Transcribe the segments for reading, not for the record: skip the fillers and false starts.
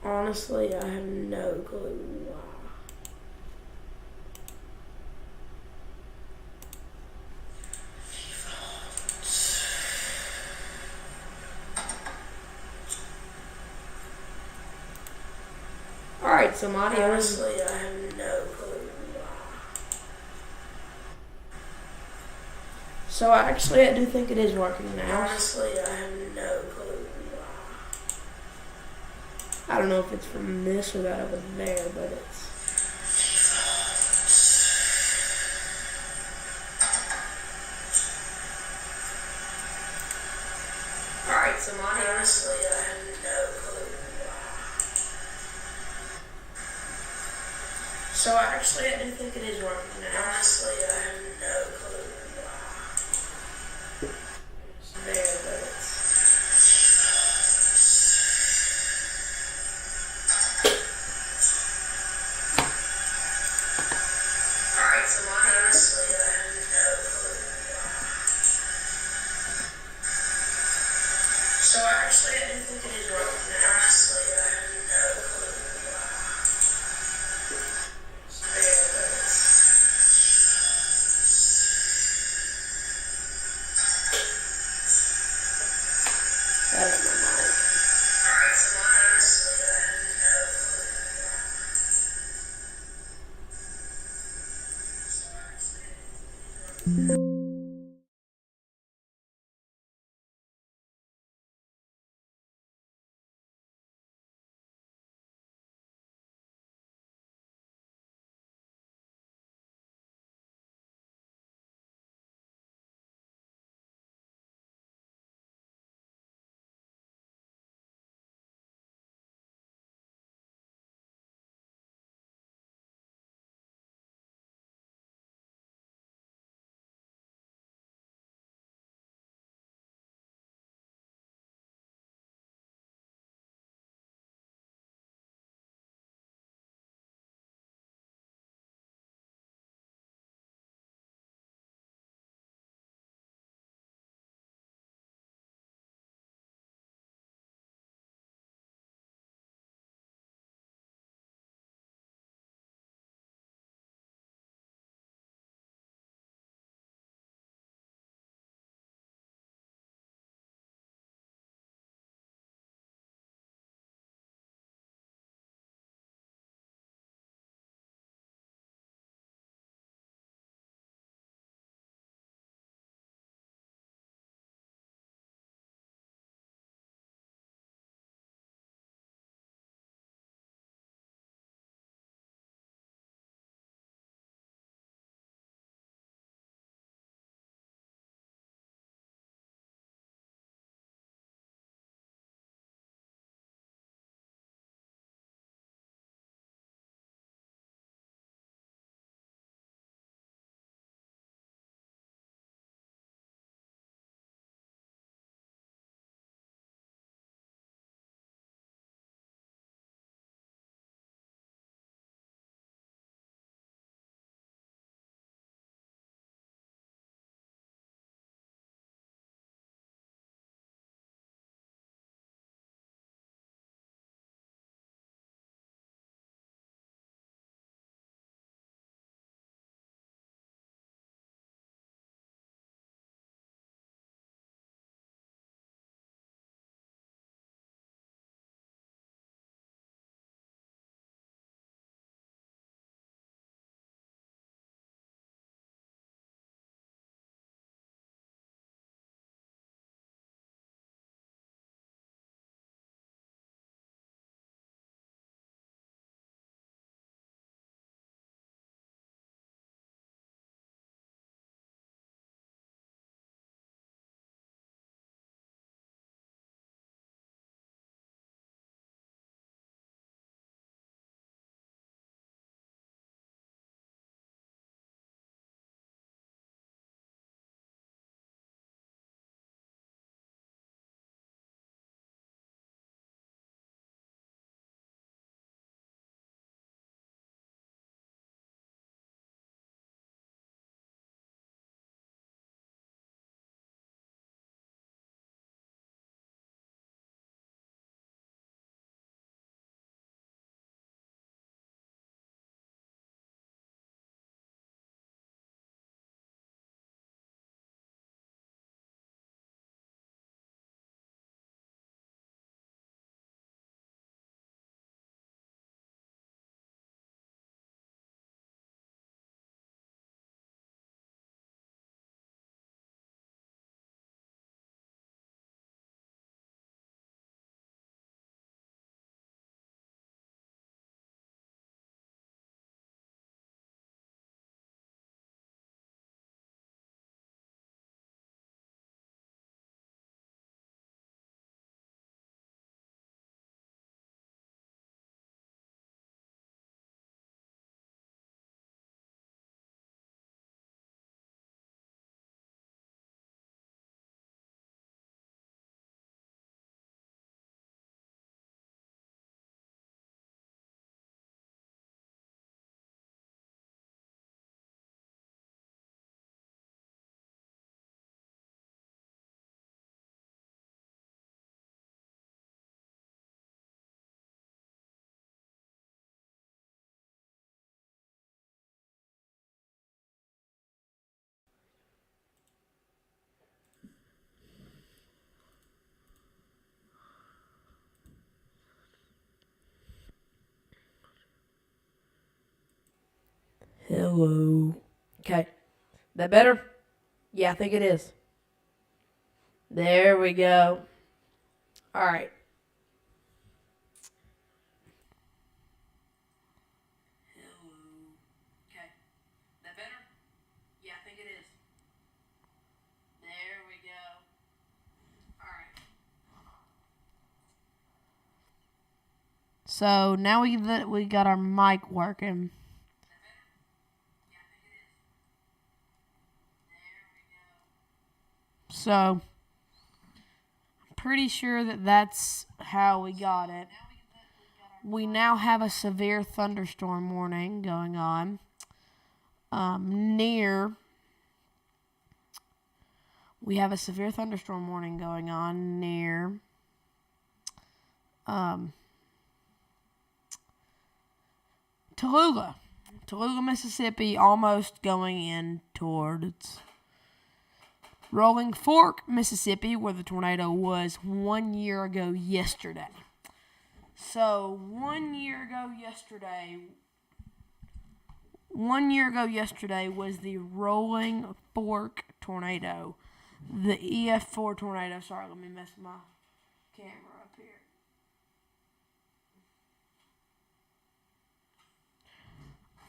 Honestly, I have no clue why. Alright, so my audio Honestly, I have no clue why. So actually, I do think it is working now. Honestly, I have no clue why. I don't know if it's from this or that over there, but it's... Alright, so honestly, I have no clue why. So actually, I do think it is working now. Honestly, I have no clue why. It's there, but it's... Alright, so honestly, I have no clue why. So actually, I do think it is working now. Honestly, I have no clue why. It's there, but it's... That ain't my mic. Alright, so honestly, I have no clue why. Hello. Okay. That better? Yeah, I think it is. There we go. All right. Hello. Okay. That better? Yeah, I think it is. There we go. All right. So now we got our mic working. So, pretty sure that that's how we got it. We now have a severe thunderstorm warning going on near. We have a severe thunderstorm warning going on near Tallulah, Mississippi, almost going in towards Rolling Fork, Mississippi, where the tornado was 1 year ago yesterday. So 1 year ago yesterday was the Rolling Fork tornado, the EF4 tornado. Sorry, let me mess my camera up here.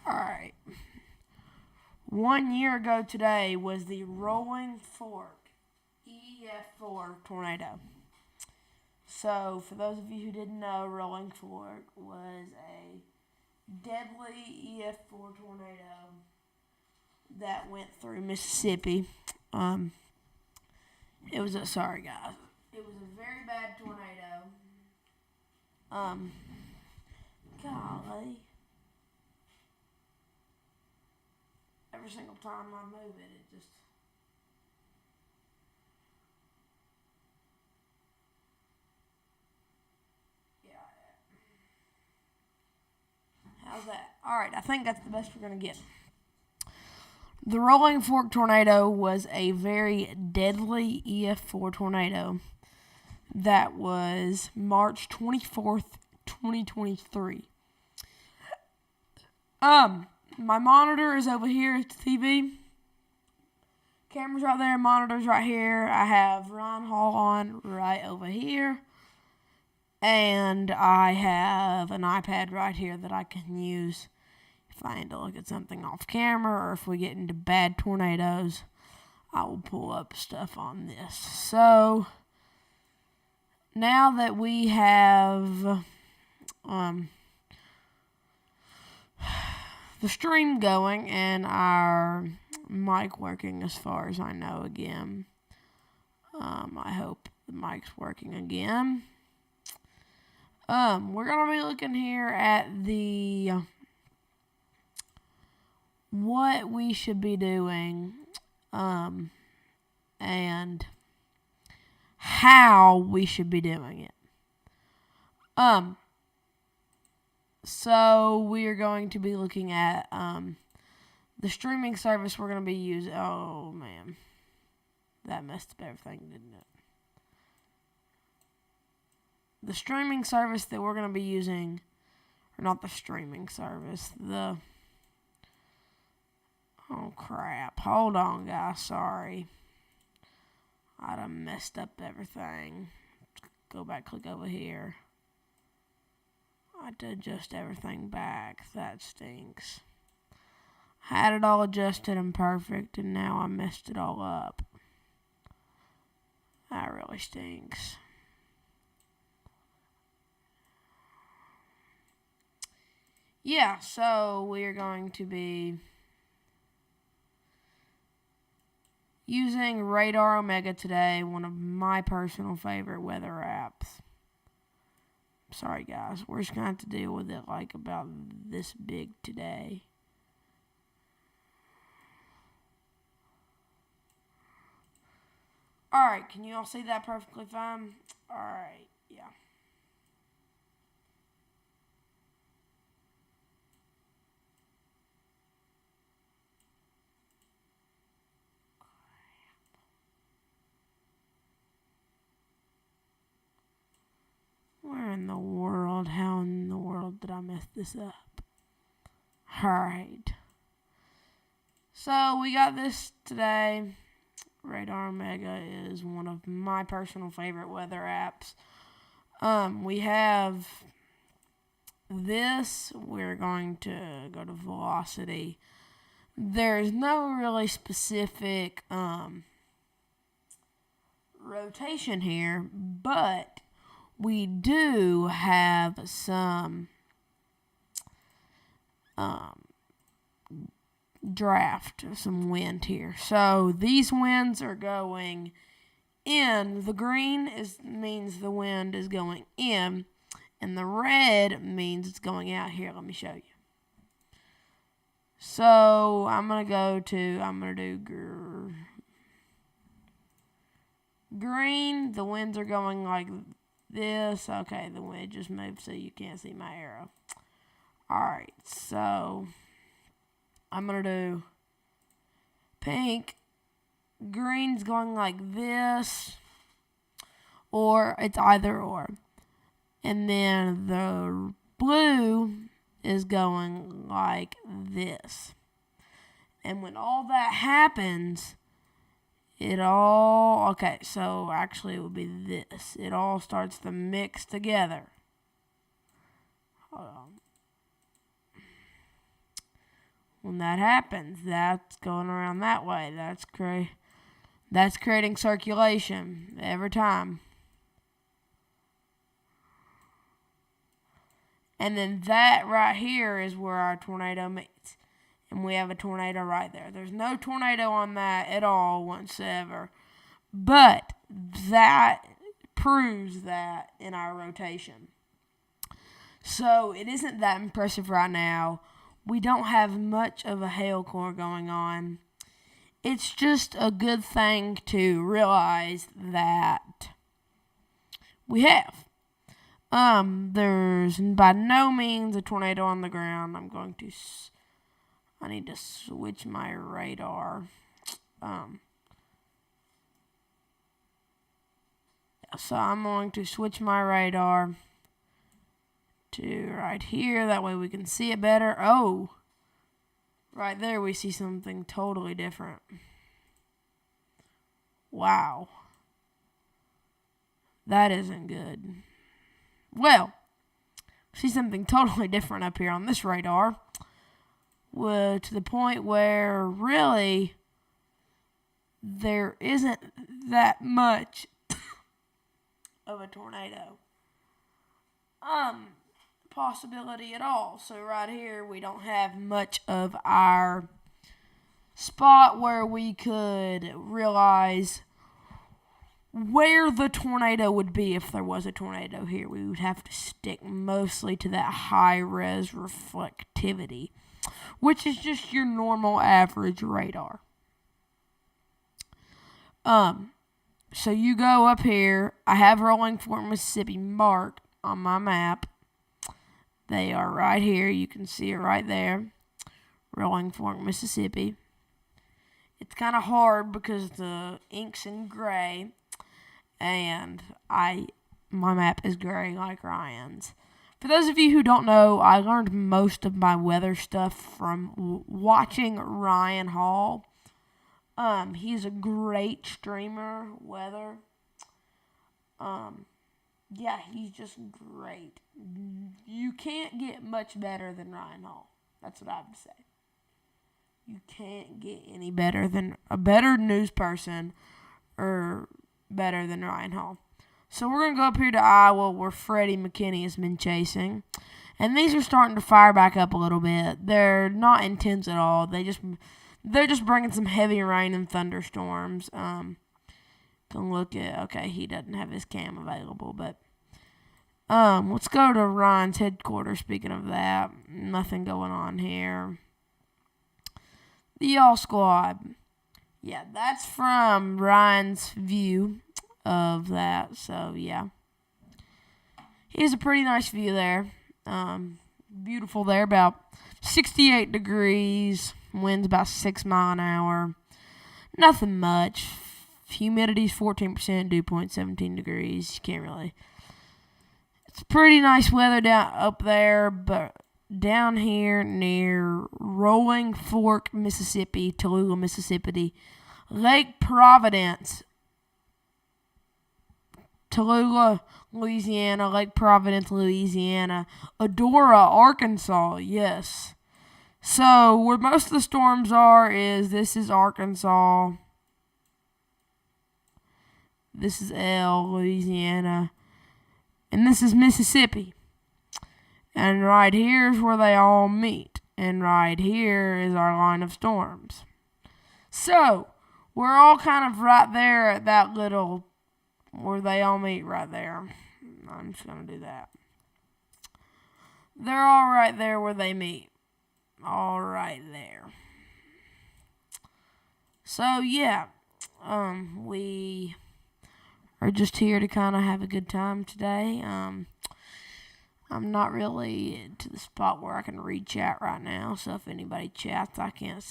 All right. 1 year ago today was the Rolling Fork EF4 tornado. So, for those of you who didn't know, Rolling Fork was a deadly EF4 tornado that went through Mississippi. It was sorry guys. It was a very bad tornado. Golly. Every single time I move it, it just. Yeah. How's that? Alright, I think that's the best we're going to get. The Rolling Fork tornado was a very deadly EF4 tornado that was March 24th, 2023. My monitor is over here at the TV. Camera's right there, monitor's right here. I have Ryan Hall on right over here. And I have an iPad right here that I can use if I need to look at something off camera or if we get into bad tornadoes. I will pull up stuff on this. So, now that we have the stream going and our mic working as far as I know again. I hope the mic's working again. We're going to be looking here at the what we should be doing and how we should be doing it. So we are going to be looking at the streaming service we're going to be using. Oh, man. That messed up everything, didn't it? The streaming service that we're going to be using, or not the streaming service, oh, crap. Hold on, guys. Sorry. I done messed up everything. Go back, click over here. I had to adjust everything back. That stinks. Had it all adjusted and perfect, and now I messed it all up. That really stinks. Yeah, so we are going to be using Radar Omega today, one of my personal favorite weather apps. Sorry, guys. We're just going to have to deal with it like about this big today. Alright, can you all see that perfectly fine? Alright, yeah. Where in the world? How in the world did I mess this up? Alright. So we got this today. Radar Omega is one of my personal favorite weather apps. We have this. We're going to go to velocity. There's no really specific rotation here, but we do have some draft, some wind here. So these winds are going in. The green means the wind is going in, and the red means it's going out. Here, let me show you. So I'm gonna do green. The winds are going like this. Okay, the wind just moved so you can't see my arrow. Alright, so I'm going to do pink. Green's going like this, or it's either or. And then the blue is going like this. And when all that happens, so actually it would be this. It all starts to mix together. Hold on. When that happens, that's going around that way. That's creating circulation every time. And then that right here is where our tornado meets. And we have a tornado right there. There's no tornado on that at all whatsoever. But that proves that in our rotation. So it isn't that impressive right now. We don't have much of a hail core going on. It's just a good thing to realize that we have. There's by no means a tornado on the ground. I need to switch my radar. So I'm going to switch my radar to right here. That way we can see it better. Oh, right there we see something totally different. Wow. That isn't good. Well, see something totally different up here on this radar. To the point where really there isn't that much of a tornado possibility at all. So right here we don't have much of our spot where we could realize where the tornado would be if there was a tornado here. We would have to stick mostly to that high-res reflectivity, which is just your normal average radar. So you go up here. I have Rolling Fork, Mississippi marked on my map. They are right here. You can see it right there. Rolling Fork, Mississippi. It's kind of hard because the ink's in gray, and my map is gray like Ryan's. For those of you who don't know, I learned most of my weather stuff from watching Ryan Hall. He's a great streamer, weather. Yeah, he's just great. You can't get much better than Ryan Hall. That's what I would say. You can't get any better than a better news person or better than Ryan Hall. So we're going to go up here to Iowa where Freddie McKinney has been chasing. And these are starting to fire back up a little bit. They're not intense at all. They're just bringing some heavy rain and thunderstorms. Can look at, okay, he doesn't have his cam available, but let's go to Ryan's headquarters. Speaking of that, nothing going on here. The Y'all Squad. Yeah, that's from Ryan's view of that. So, yeah. He has a pretty nice view there. Beautiful there. About 68 degrees. Winds about 6 miles an hour. Nothing much. Humidity's 14%. Dew point 17 degrees. You can't really... It's pretty nice weather down up there, but down here near Rolling Fork, Mississippi, Tallulah, Mississippi, Lake Providence, Tallulah, Louisiana, Lake Providence, Louisiana, Adora, Arkansas, yes. So, where most of the storms are this is Arkansas, this is Louisiana, and this is Mississippi. And right here is where they all meet. And right here is our line of storms. So, we're all kind of right there at that little, where they all meet right there. I'm just going to do that. They're all right there where they meet. All right there. So, yeah. We are just here to kind of have a good time today. I'm not really to the spot where I can read chat right now, so if anybody chats, I can't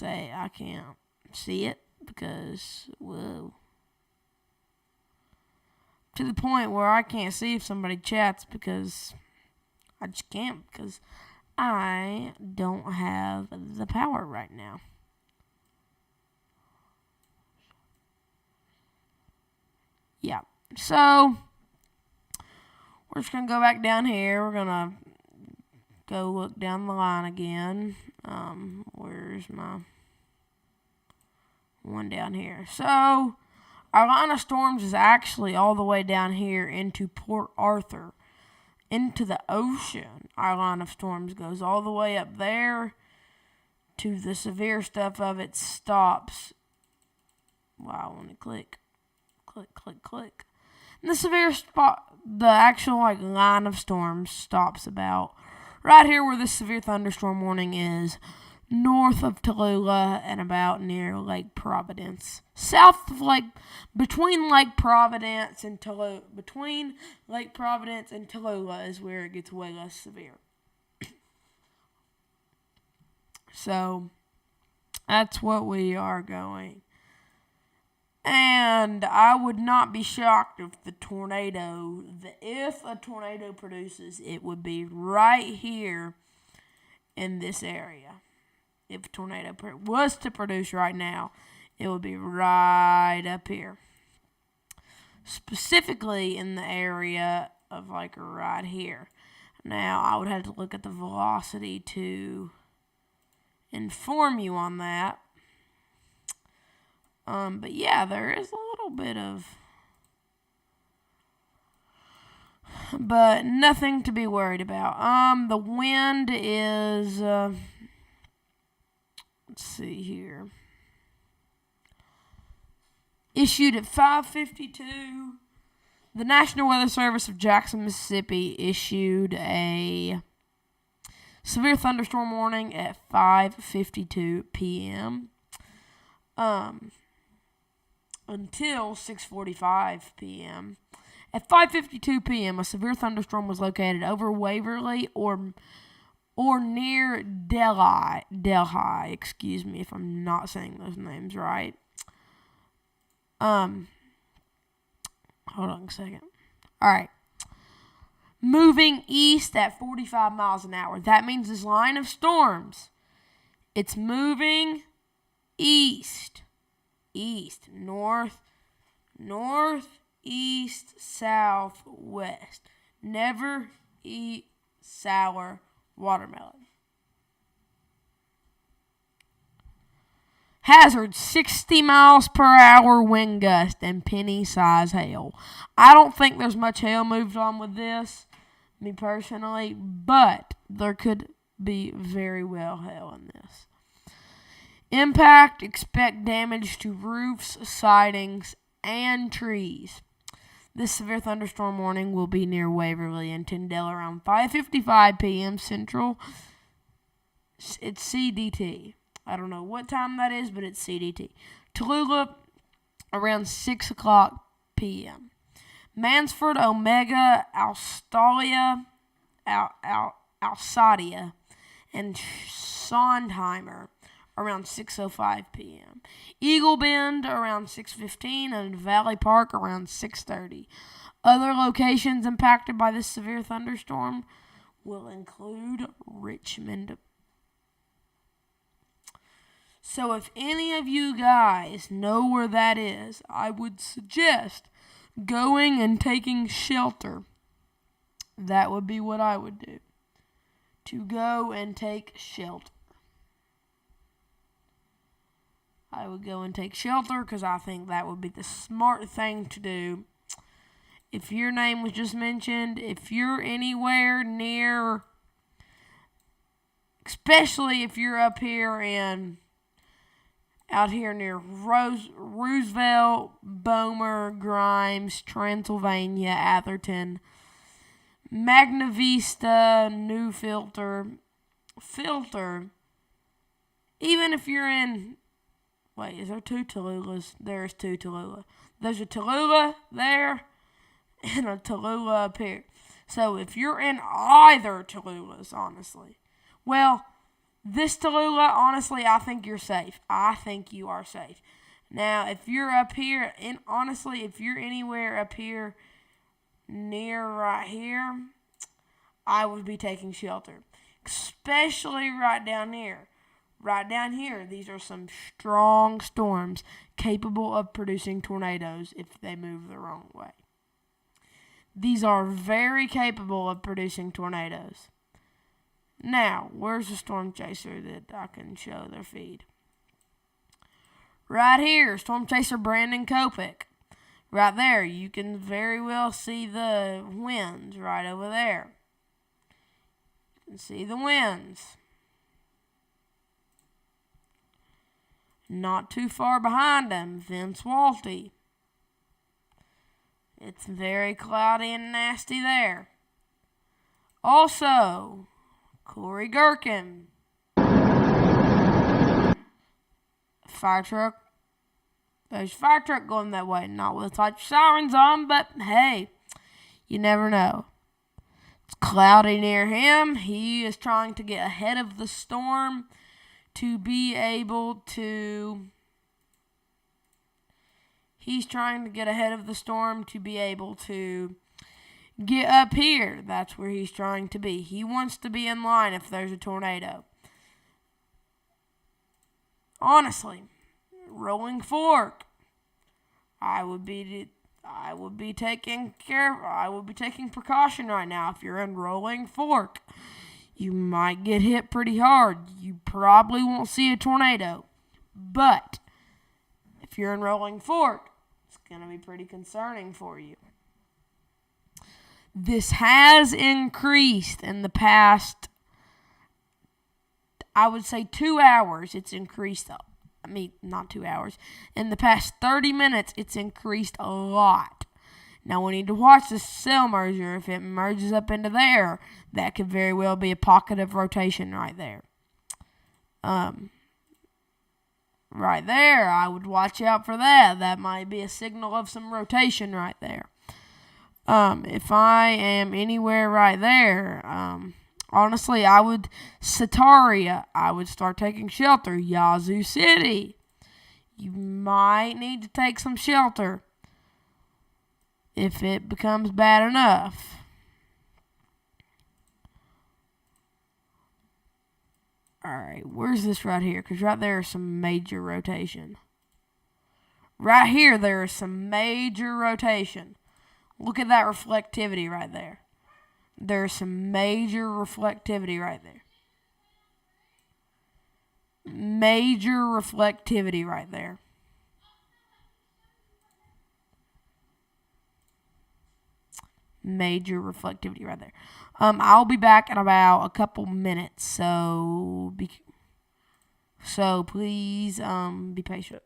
see it because, whoa. To the point where I can't see if somebody chats because I just can't, because I don't have the power right now. Yeah, so we're just going to go back down here. We're going to go look down the line again. Where's my one down here? So, our line of storms is actually all the way down here into Port Arthur, into the ocean. Our line of storms goes all the way up there to the severe stuff of it stops. Wow, let me click. And the severe spot, the actual line of storms stops about right here where this severe thunderstorm warning is, north of Tallulah and about near Lake Providence. South of between Lake Providence and Tallulah is where it gets way less severe. So, that's what we are going. And I would not be shocked if a tornado produces, it would be right here in this area. If a tornado was to produce right now, it would be right up here. Specifically in the area of right here. Now, I would have to look at the velocity to inform you on that. But yeah, there is a little bit of, but nothing to be worried about. The wind is, let's see here, issued at 5:52. The National Weather Service of Jackson, Mississippi issued a severe thunderstorm warning at 5:52 p.m. Until 6:45 p.m. At 5:52 p.m., a severe thunderstorm was located over Waverly or near Delhi. Excuse me if I'm not saying those names right. Hold on a second. All right. Moving east at 45 miles an hour. That means this line of storms, it's moving east. North, east, south, west. Never eat sour watermelon. Hazard, 60 miles per hour wind gust and penny-size hail. I don't think there's much hail moved on with this, me personally, but there could be very well hail in this. Impact, expect damage to roofs, sidings, and trees. This severe thunderstorm warning will be near Waverly and Tyndale around 5:55 p.m. Central. It's CDT. I don't know what time that is, but it's CDT. Tallulah around 6 o'clock p.m. Mansford, Omega, Alsadia, and Sondheimer around 6:05 p.m. Eagle Bend around 6:15 and Valley Park around 6:30. Other locations impacted by this severe thunderstorm will include Richmond. So if any of you guys know where that is, I would suggest going and taking shelter. That would be what I would do. To go and take shelter. I would go and take shelter because I think that would be the smart thing to do. If your name was just mentioned, if you're anywhere near, especially if you're up here out here near Roosevelt, Bomer, Grimes, Transylvania, Atherton, Magna Vista, New Filter, even if you're in, wait, is there two Tallulahs? There's two Tallulah. There's a Tallulah there and a Tallulah up here. So if you're in either Tallulahs, honestly, well, this Tallulah, honestly, I think you're safe. I think you are safe. Now, if you're up here, and honestly, if you're anywhere up here near right here, I would be taking shelter. Especially right down here. Right down here, these are some strong storms capable of producing tornadoes if they move the wrong way. These are very capable of producing tornadoes. Now, where's the storm chaser that I can show their feed? Right here, storm chaser Brandon Kopic. Right there, you can very well see the winds right over there. You can see the winds. Not too far behind them, Vince Walty. It's very cloudy and nasty there. Also, Corey Gherkin. Fire truck. There's a fire truck going that way. Not with like sirens on, but hey, you never know. It's cloudy near him. He is trying to get ahead of the storm to be able to... He's trying to get ahead of the storm to be able to get up here. That's where he's trying to be. He wants to be in line if there's a tornado. Honestly, Rolling Fork. I would be taking precaution right now. If you're in Rolling Fork, you might get hit pretty hard. You probably won't see a tornado. But if you're in Rolling Fork, it's going to be pretty concerning for you. This has increased in the past, I would say 2 hours. It's increased up. Not 2 hours. In the past 30 minutes, it's increased a lot. Now, we need to watch this cell merger. If it merges up into there, that could very well be a pocket of rotation right there. Right there, I would watch out for that. That might be a signal of some rotation right there. If I am anywhere right there, honestly, I would Sataria. I would start taking shelter. Yazoo City. You might need to take some shelter if it becomes bad enough. Alright, where's this right here? Because right there is some major rotation. Right here, there is some major rotation. Look at that reflectivity right there. There's some major reflectivity right there. Major reflectivity right there. Major reflectivity right there. I'll be back in about a couple minutes, so please be patient.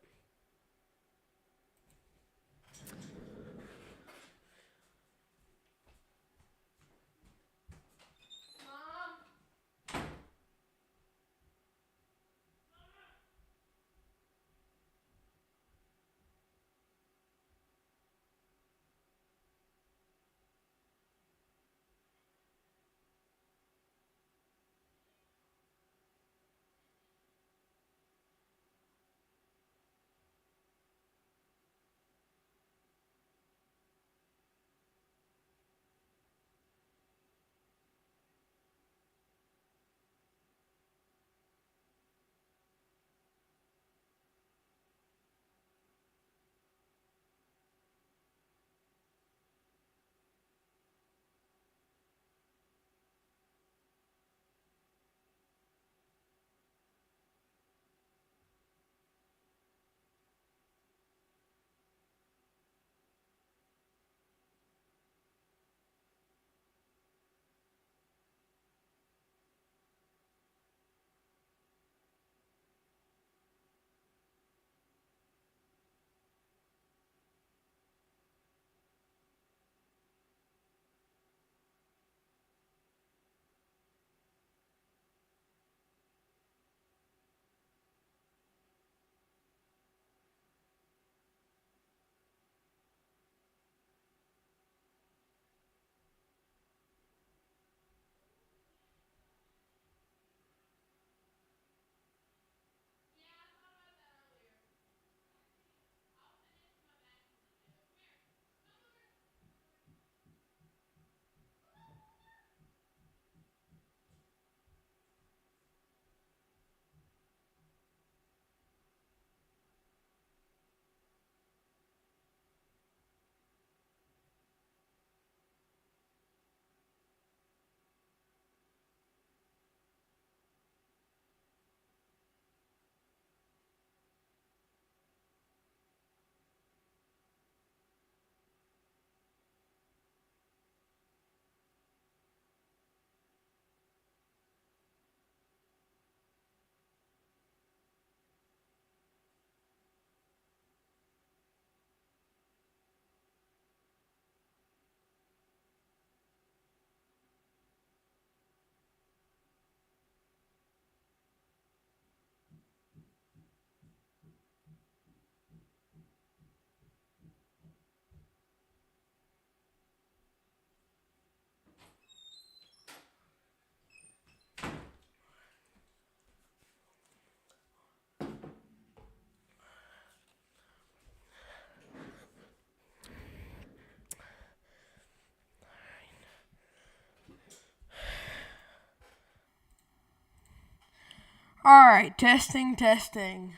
All right, testing, testing.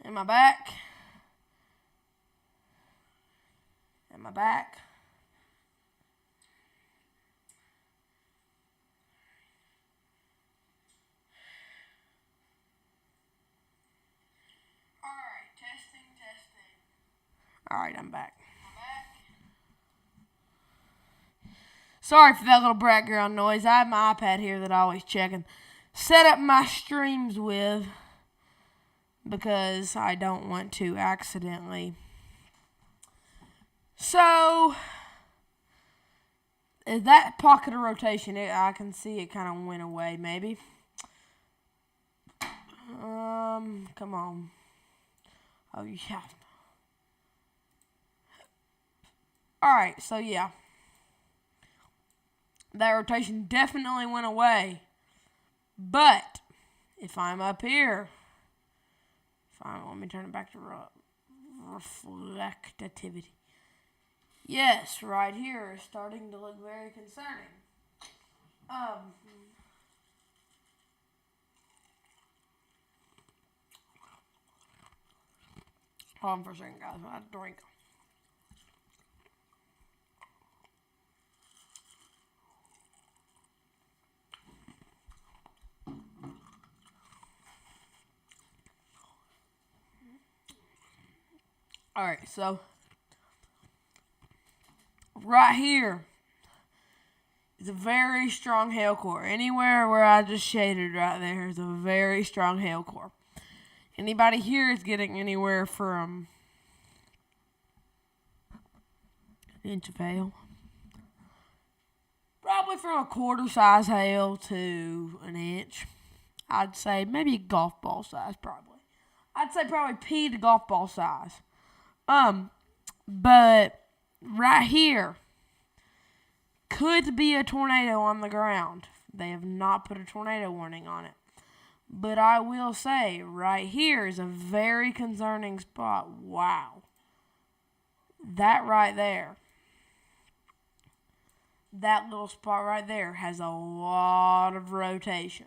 Am I back? Am I back? All right, testing, testing. All right, I'm back. Sorry for that little background noise. I have my iPad here that I always check and set up my streams with because I don't want to accidentally. So, that pocket of rotation, I can see it kind of went away maybe. Come on. Oh, yeah. Alright, so yeah. That rotation definitely went away. But if I'm up here, let me turn it back to reflectivity. Yes, right here is starting to look very concerning. Hold on for a second, guys. I have to drink. Alright, so right here is a very strong hail core. Anywhere where I just shaded right there is a very strong hail core. Anybody here is getting anywhere from an inch of hail. Probably from a quarter size hail to an inch. I'd say maybe golf ball size probably. I'd say probably pea to golf ball size. But right here could be a tornado on the ground. They have not put a tornado warning on it. But I will say, right here is a very concerning spot. Wow. That right there. That little spot right there has a lot of rotation.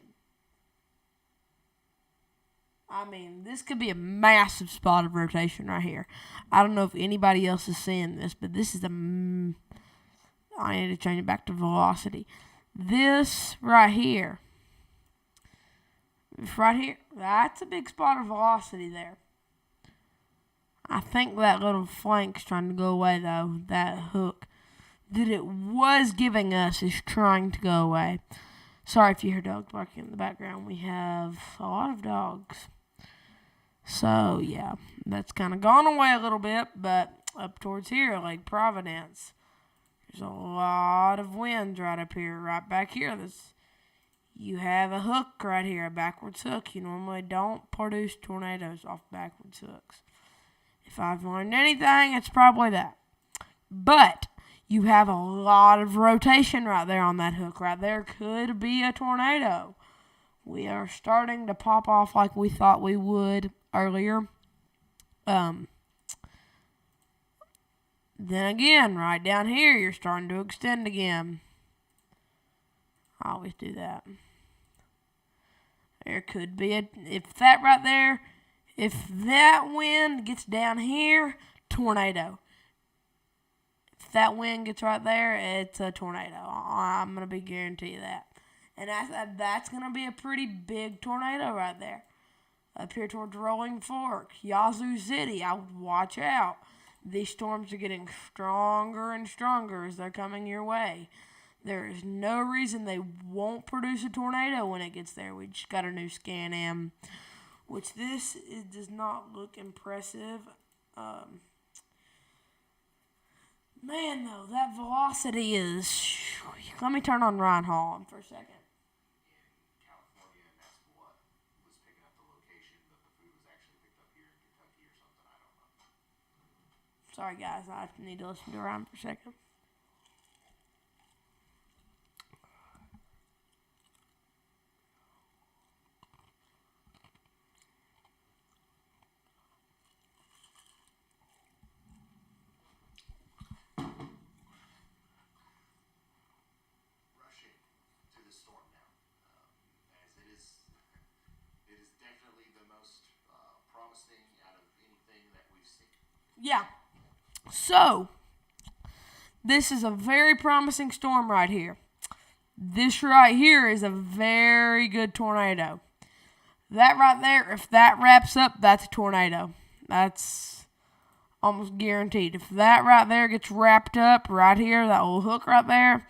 I mean, this could be a massive spot of rotation right here. I don't know if anybody else is seeing this, but this is I need to change it back to velocity. This right here, that's a big spot of velocity there. I think that little flank's trying to go away, though. That hook that it was giving us is trying to go away. Sorry if you hear dogs barking in the background. We have a lot of dogs. So, yeah, that's kind of gone away a little bit, but up towards here, Lake Providence, there's a lot of wind right up here, right back here. You have a hook right here, a backwards hook. You normally don't produce tornadoes off backwards hooks. If I've learned anything, it's probably that. But you have a lot of rotation right there on that hook. Right there could be a tornado. We are starting to pop off like we thought we would earlier. Then again, right down here, you're starting to extend again. I always do that. There could be if that wind gets down here, tornado. If that wind gets right there, it's a tornado. I'm going to be guarantee you that. And that's going to be a pretty big tornado right there. Up here towards Rolling Fork, Yazoo City, I would watch out. These storms are getting stronger and stronger as they're coming your way. There is no reason they won't produce a tornado when it gets there. We just got a new Scan-Am, which does not look impressive. Man, though, that velocity is... Let me turn on Ryan Hall on for a second. Sorry, guys. I need to listen to Ryan for a second. Rushing to the storm now, as it is yeah. So, this is a very promising storm right here. This right here is a very good tornado. That right there, if that wraps up, that's a tornado. That's almost guaranteed. If that right there gets wrapped up right here, that little hook right there,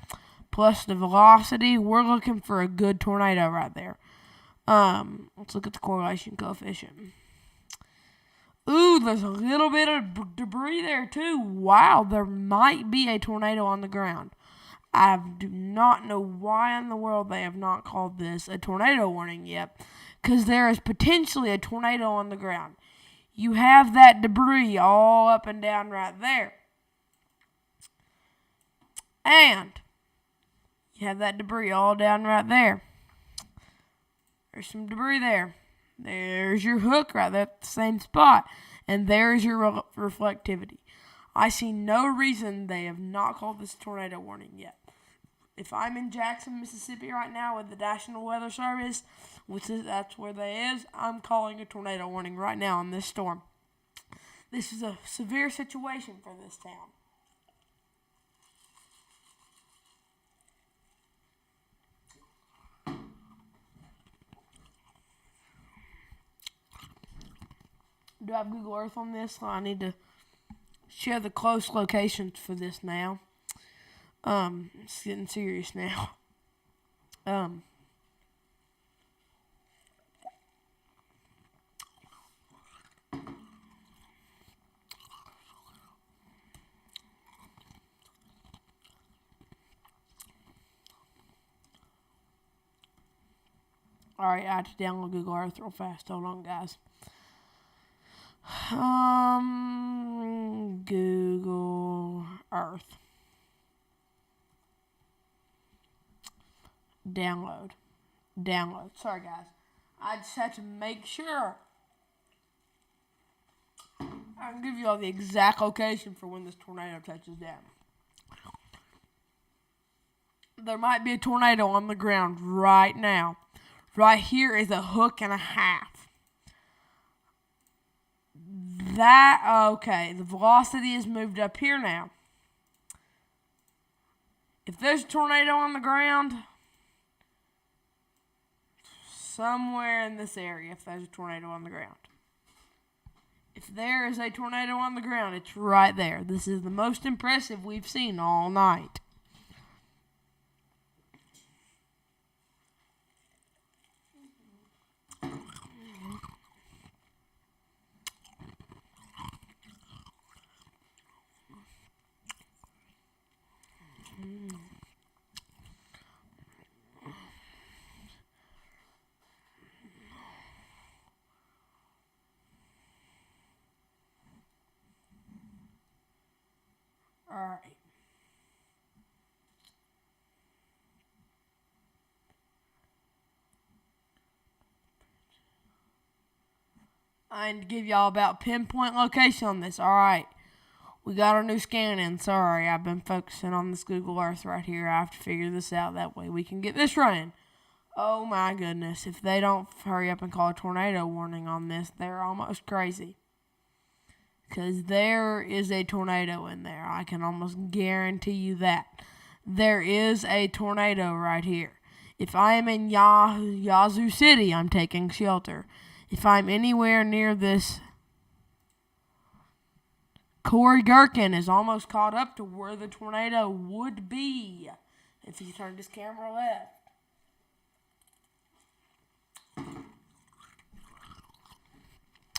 plus the velocity, we're looking for a good tornado right there. Let's look at the correlation coefficient. Ooh, there's a little bit of debris there too. Wow, there might be a tornado on the ground. I do not know why in the world they have not called this a tornado warning yet, because there is potentially a tornado on the ground. You have that debris all up and down right there. And you have that debris all down right there. There's some debris there. There's your hook right there at the same spot. And there's your reflectivity. I see no reason they have not called this tornado warning yet. If I'm in Jackson, Mississippi right now with the National Weather Service, that's where they is, I'm calling a tornado warning right now on this storm. This is a severe situation for this town. Do I have Google Earth on this? I need to share the close locations for this now. It's getting serious now. Alright, I had to download Google Earth real fast. Hold on, guys. Google Earth. Download. Sorry, guys. I just had to make sure. I can give you all the exact location for when this tornado touches down. There might be a tornado on the ground right now. Right here is a hook and a half. Okay, the velocity is moved up here now. If there's a tornado on the ground, somewhere in this area, if there's a tornado on the ground. If there is a tornado on the ground, it's right there. This is the most impressive we've seen all night. Alright. I need to give y'all about pinpoint location on this. Alright. We got our new scan in. Sorry, I've been focusing on this Google Earth right here. I have to figure this out. That way we can get this running. Oh my goodness. If they don't hurry up and call a tornado warning on this, they're almost crazy. Because there is a tornado in there. I can almost guarantee you that. There is a tornado right here. If I am in Yazoo City, I'm taking shelter. If I'm anywhere near this, Corey Gherkin is almost caught up to where the tornado would be if he turned his camera left.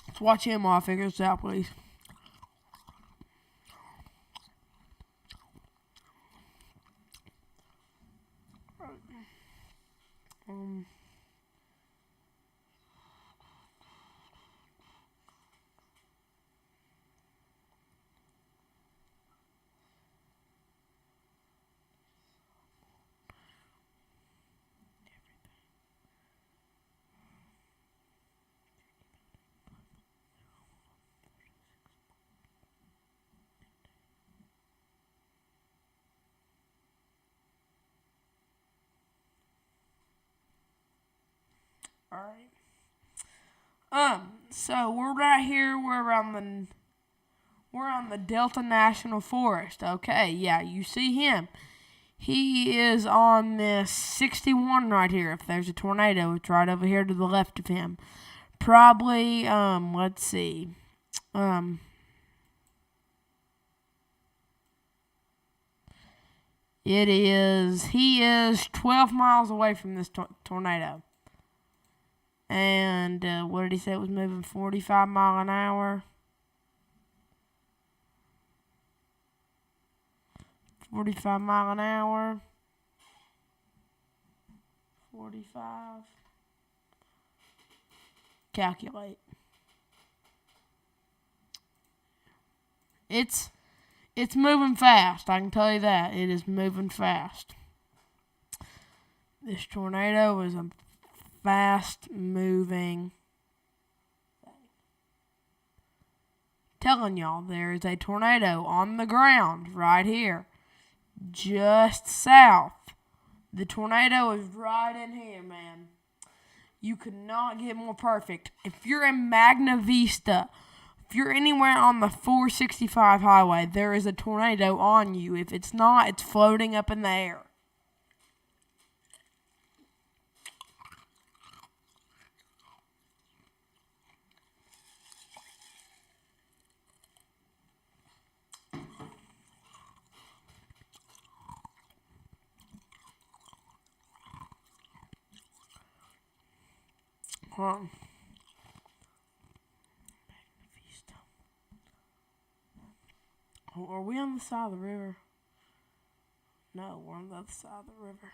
Let's watch him while I figure this out, please. Alright. So we're right here. We're around We're on the Delta National Forest. Okay, yeah, you see him. He is on this 61 right here. If there's a tornado, it's right over here to the left of him. Probably, let's see. He is 12 miles away from this tornado. And what did he say? It was moving 45 mile an hour. 45 mile an hour. 45. Calculate. It's moving fast. I can tell you that. It is moving fast. This tornado is a fast moving thing. Telling y'all, there is a tornado on the ground right here, just south. The tornado is right in here, man. You could not get more perfect. If you're in Magna Vista, if you're anywhere on the 465 highway, there is a tornado on you. If it's not, it's floating up in the air. Hold on. Are we on the side of the river? No, we're on the other side of the river.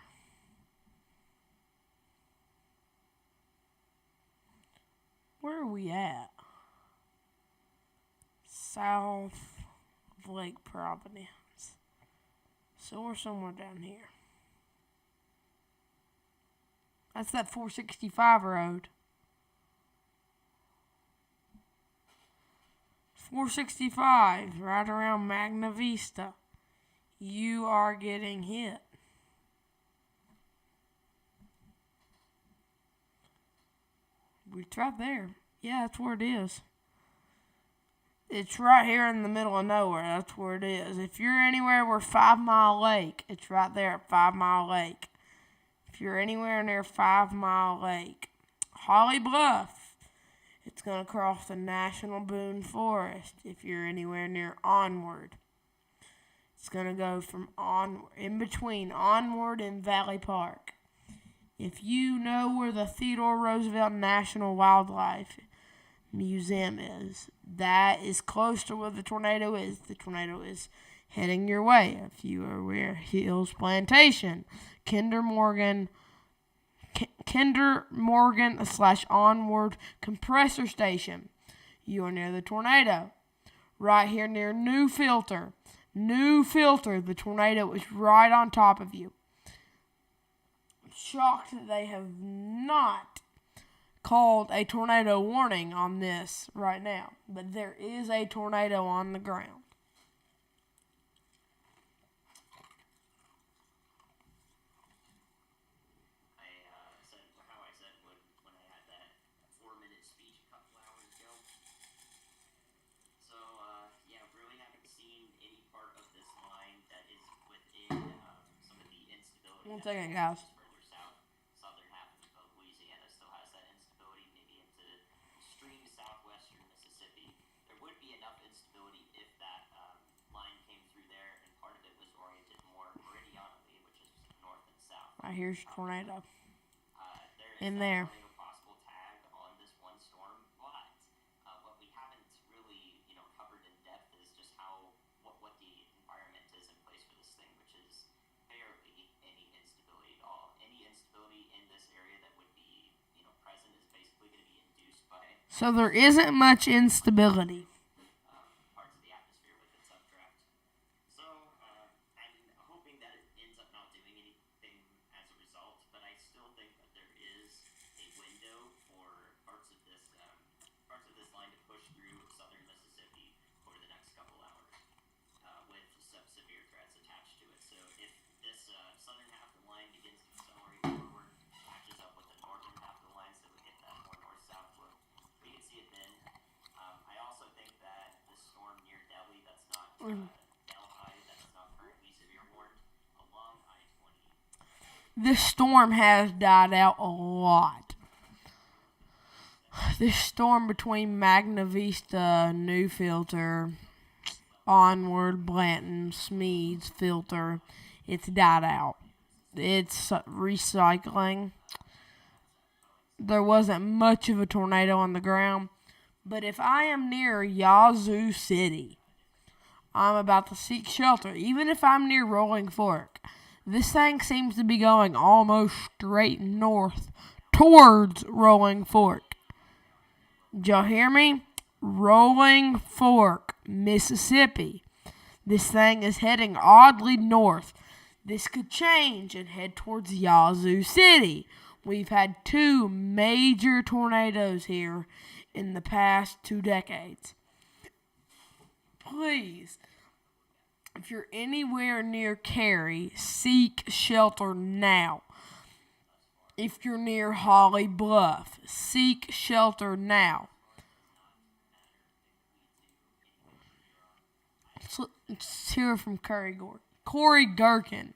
Where are we at? South of Lake Providence. So we're somewhere down here. That's that 465 road. 465, right around Magna Vista. You are getting hit. It's right there. Yeah, that's where it is. It's right here in the middle of nowhere. That's where it is. If you're anywhere where 5 Mile Lake, it's right there at 5 Mile Lake. If you're anywhere near 5 Mile Lake, Holly Bluff, it's going to cross the National Boone Forest. If you're anywhere near Onward, it's going to go from in between Onward and Valley Park. If you know where the Theodore Roosevelt National Wildlife Museum is, that is close to where the tornado is. The tornado is heading your way. If you are where Hills Plantation, Kinder Morgan / Onward Compressor Station, you are near the tornado. Right here near New Filter, the tornado is right on top of you. I'm shocked that they have not called a tornado warning on this right now, but there is a tornado on the ground. One second, guys. Further south, southern half of Louisiana still has that instability, maybe into extreme southwestern Mississippi. There would be enough instability if that line came through there, and part of it was oriented more meridianally, which is north and south. Right, here's a tornado. There in is there. No possible tag on this one storm, but what we haven't really, covered in depth is just what the environment is in place for this thing, which is barely any instability at all. Any instability in this area that would be, present is basically going to be induced by So there isn't much instability. parts of the atmosphere with its updraft. So I'm hoping that it ends up not doing anything as a result, but I still think that there is a window for parts of this line to push through southern Mississippi over the next couple hours with some severe threats attached to it. So if this southern half of the line begins to accelerate forward, matches up with the northern half of the line, so we get that more north-south look, we can see it then. I also think Delhi that's not currently severe warned along I-20. This storm has died out a lot. This storm between Magna Vista, New Filter, Onward, Blanton, Smedes, Filter, it's died out. It's recycling. There wasn't much of a tornado on the ground. But if I am near Yazoo City, I'm about to seek shelter. Even if I'm near Rolling Fork, this thing seems to be going almost straight north towards Rolling Fork. Did y'all hear me? Rolling Fork, Mississippi. This thing is heading oddly north. This could change and head towards Yazoo City. We've had 2 major tornadoes here in the past 2 decades. Please, if you're anywhere near Cary, seek shelter now. If you're near Holly Bluff, seek shelter now. Let's hear from Corey Gherkin.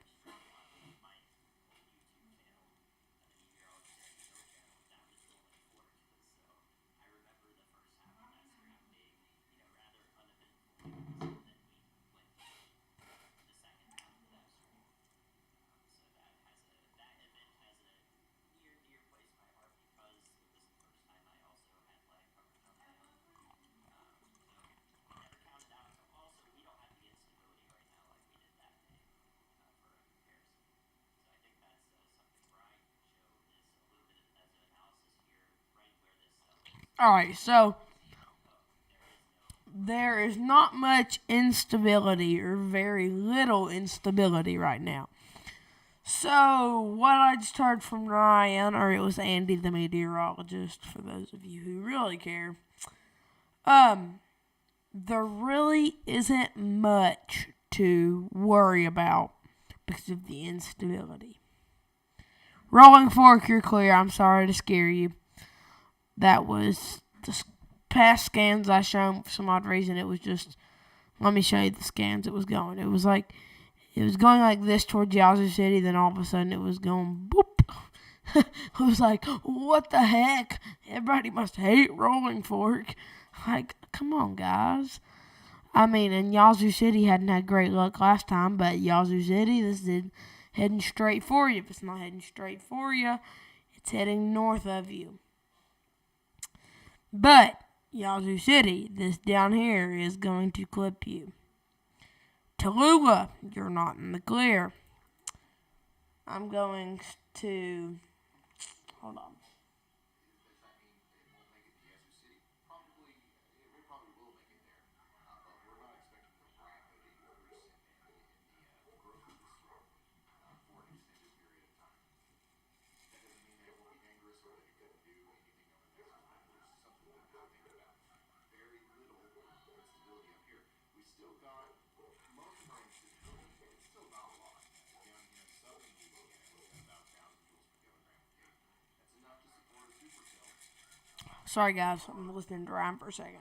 Alright, so there is not much instability or very little instability right now. So, what I just heard from Ryan, or it was Andy the meteorologist, for those of you who really care, there really isn't much to worry about because of the instability. Rolling Fork, you're clear. I'm sorry to scare you. That was the past scans I shown for some odd reason. It was just, let me show you the scans it was going. It was going like this towards Yazoo City, then all of a sudden it was going boop. It was like, what the heck? Everybody must hate Rolling Fork. Like, come on, guys. I mean, and Yazoo City hadn't had great luck last time, but Yazoo City, this is heading straight for you. If it's not heading straight for you, it's heading north of you. But Yazoo City, this down here, is going to clip you. Tallulah, you're not in the clear. I'm going to... Hold on. Sorry, guys. I'm listening to Ryan for a second.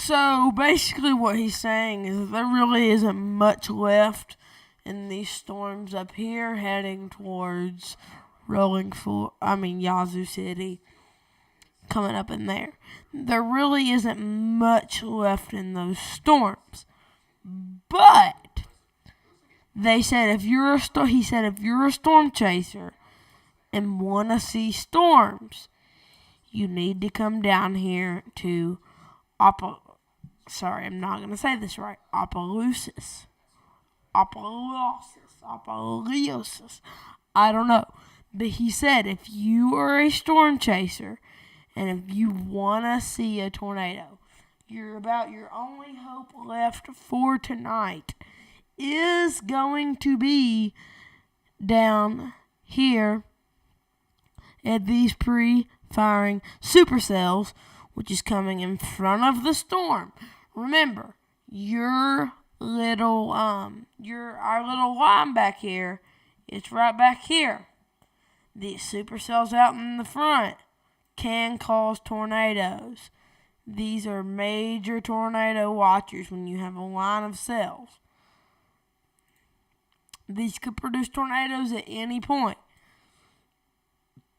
So basically what he's saying is that there really isn't much left in these storms up here heading towards Yazoo City, coming up in there. There really isn't much left in those storms. But they said if you're a storm chaser and want to see storms, you need to come down here to I'm not going to say this right. Opelousas. I don't know. But he said if you are a storm chaser and if you want to see a tornado, your only hope left for tonight is going to be down here at these pre-firing supercells, which is coming in front of the storm. Remember, our little line back here, it's right back here. These supercells out in the front can cause tornadoes. These are major tornado watchers when you have a line of cells. These could produce tornadoes at any point.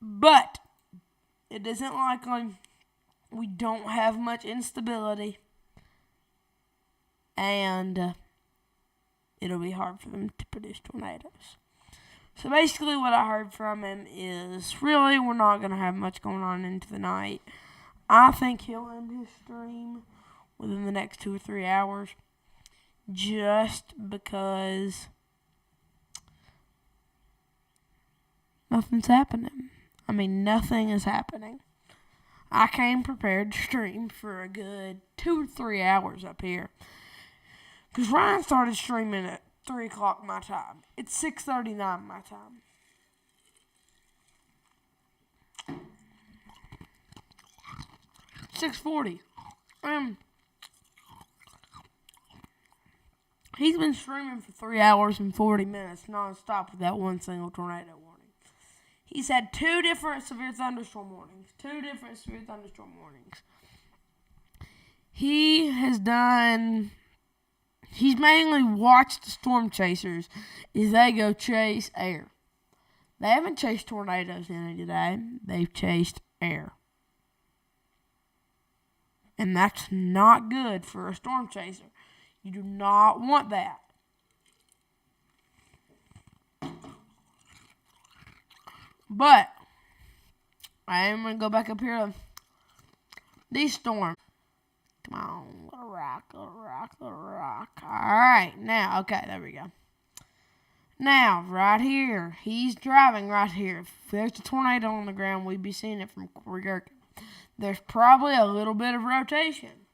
But it isn't likely. We don't have much instability. And it'll be hard for them to produce tornadoes. So basically what I heard from him is really we're not going to have much going on into the night. I think he'll end his stream within the next 2 or 3 hours just because nothing's happening. Nothing is happening. I came prepared to stream for a good 2 or 3 hours up here. Because Ryan started streaming at 3 o'clock my time. It's 6:39 my time. $6:40. He's been streaming for 3 hours and 40 minutes non-stop without one single tornado warning. He's had 2 different severe thunderstorm warnings. He's mainly watched the storm chasers as they go chase air. They haven't chased tornadoes any today. They've chased air. And that's not good for a storm chaser. You do not want that. But I am going to go back up here to these storms. Come on, little rock. Alright, now, okay, there we go. Now, right here, he's driving right here. If there's a tornado on the ground, we'd be seeing it from Cory Gherkin. There's probably a little bit of rotation.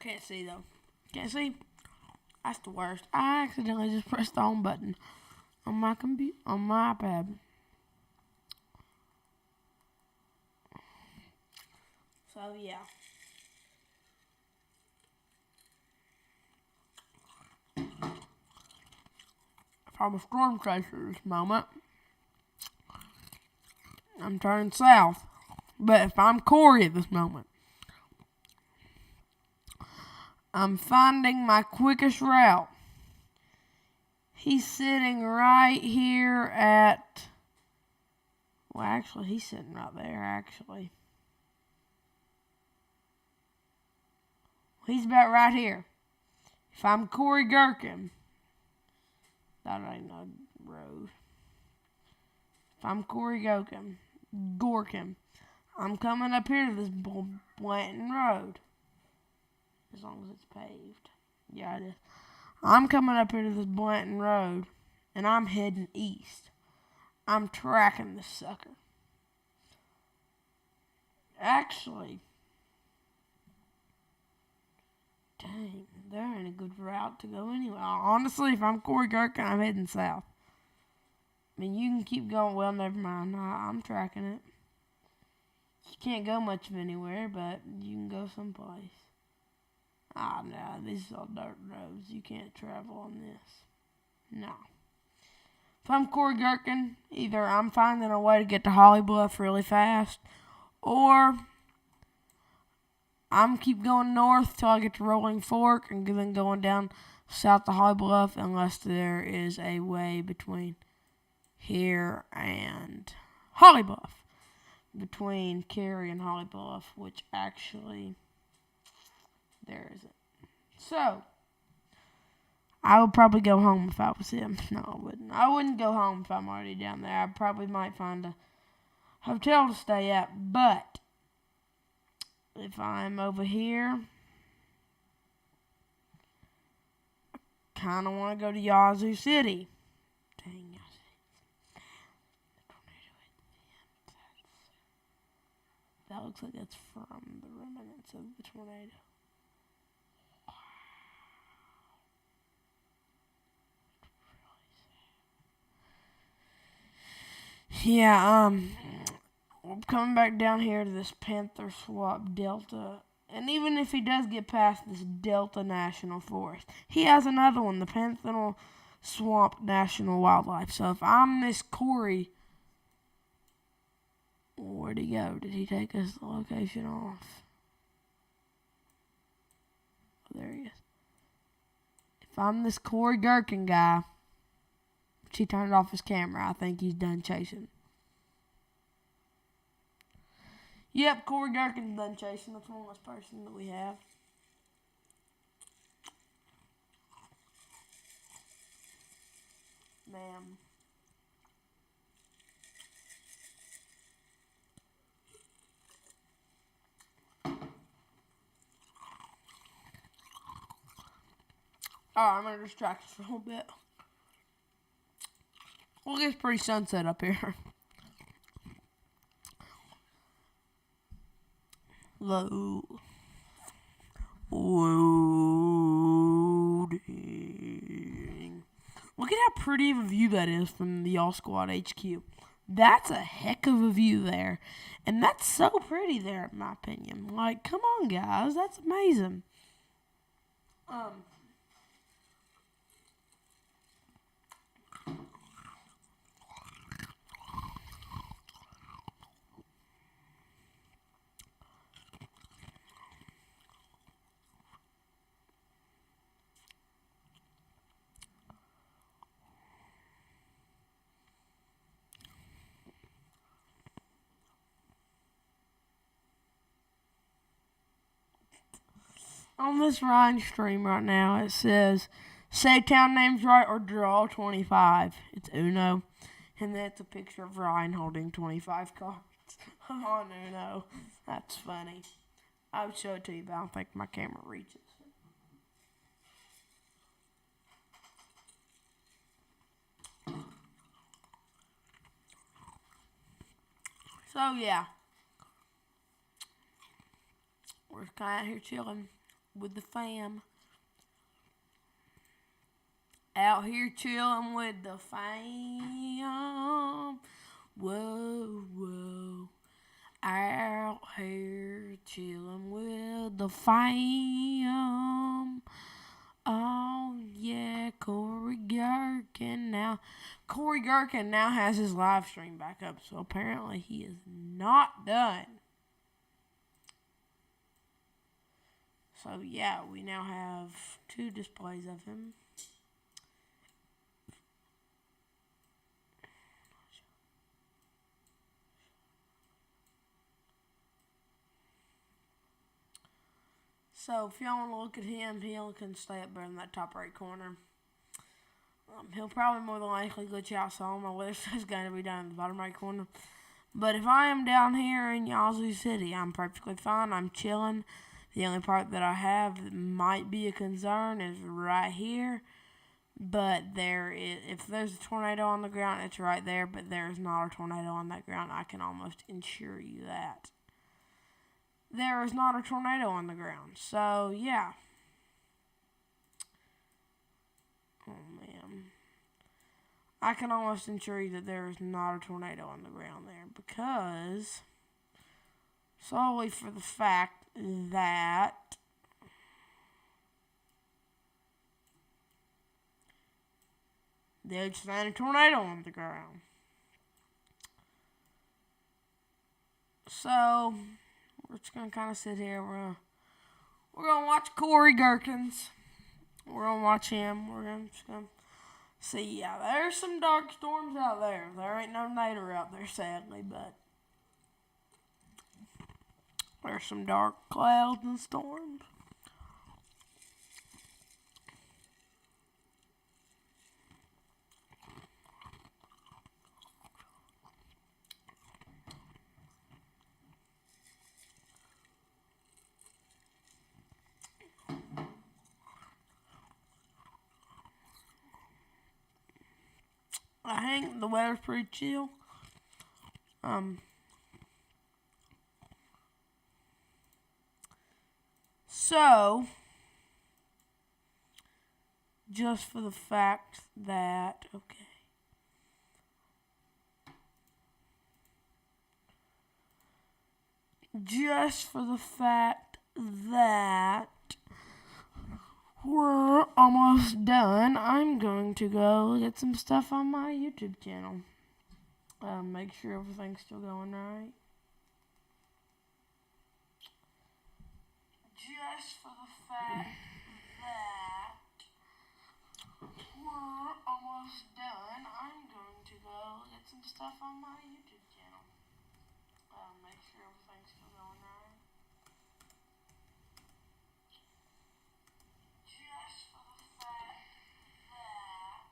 Can't see, though. Can't see? That's the worst. I accidentally just pressed the on button on my iPad. So, yeah. If I'm a storm chaser this moment, I'm turning south. But if I'm Cory at this moment, I'm finding my quickest route. He's sitting right here at... Well, actually, he's sitting right there, actually. He's about right here. If I'm Cory Gherkin, that ain't no road. If I'm Cory Gherkin, I'm coming up here to this Blanton Road. As long as it's paved. Yeah, it is. I'm coming up here to this Blanton Road, and I'm heading east. I'm tracking this sucker. Actually, dang, there ain't a good route to go anyway. Honestly, if I'm Cory Gherkin, I'm heading south. You can keep going. Well, never mind. I'm tracking it. You can't go much of anywhere, but you can go someplace. No, these are all dirt roads. You can't travel on this. No. If I'm Cory Gherkin, either I'm finding a way to get to Holly Bluff really fast, or I'm keep going north till I get to Rolling Fork and then going down south of Holly Bluff unless there is a way between here and Holly Bluff. Between Cary and Holly Bluff, which actually there isn't. So, I would probably go home if I was him. No, I wouldn't. I wouldn't go home if I'm already down there. I probably might find a hotel to stay at. But if I'm over here, I kind of want to go to Yazoo City. Dang, Yazoo. That looks like that's from the remnants of the tornado. Yeah, we're coming back down here to this Panther Swamp Delta. And even if he does get past this Delta National Forest, he has another one, the Panther Swamp National Wildlife. So if I'm Miss Corey, where'd he go? Did he take his location off? Oh, there he is. If I'm this Corey Gherkin guy, he turned off his camera. I think he's done chasing. Yep, Corey Gherkin's done chasing. That's one less person that we have. Ma'am. Alright, I'm going to distract you for a little bit. Look, it's pretty sunset up here. Loading. Look at how pretty of a view that is from the All Squad HQ. That's a heck of a view there. And that's so pretty there, in my opinion. Like, come on, guys. That's amazing. On this Ryan stream right now, it says, say town names right or draw 25. It's Uno. And then it's a picture of Ryan holding 25 cards on Uno. That's funny. I would show it to you, but I don't think my camera reaches. So, yeah. We're just kind of out here chilling with the fam. Out here chilling with the fam. Whoa, whoa. Out here chilling with the fam. Oh, yeah, Corey Gherkin now. Corey Gherkin now has his live stream back up, so apparently he is not done. So, yeah, we now have 2 displays of him. So, if y'all want to look at him, he can stay up there in that top right corner. He'll probably more than likely glitch out some. My list is going to be down in the bottom right corner. But if I am down here in Yazoo City, I'm perfectly fine. I'm chilling. The only part that I have that might be a concern is right here. But if there's a tornado on the ground, it's right there. But there is not a tornado on that ground. I can almost ensure you that. There is not a tornado on the ground. So, yeah. Oh, man. I can almost ensure you that there is not a tornado on the ground there. Because, solely for the fact that there's not a tornado on the ground. So, we're just going to kind of sit here. We're going to watch Corey Gherkins. We're gonna watch him. Just gonna see. Yeah, there's some dark storms out there. There ain't no nader out there, sadly, but there's some dark clouds and storms. I think the weather's pretty chill. So, just for the fact that, okay. Just for the fact that we're almost done, I'm going to go get some stuff on my YouTube channel. Make sure everything's still going right. Just for the fact that we're almost done, I'm going to go get some stuff on my YouTube channel. Make sure everything's still going right. Just for the fact that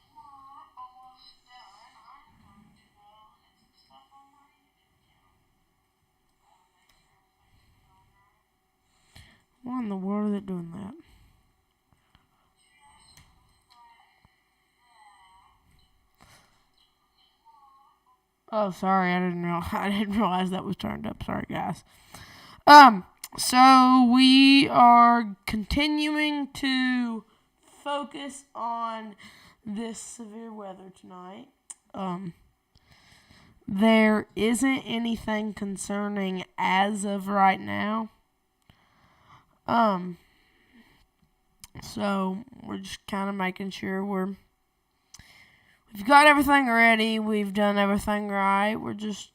we're almost done, I'm going to go get some stuff on my YouTube channel. Make sure everything's still going right. Why in the world are they doing that? Oh, sorry, I didn't realize that was turned up. Sorry, guys. So we are continuing to focus on this severe weather tonight. There isn't anything concerning as of right now. So we're just kind of making sure we've got everything ready. We've done everything right. We're just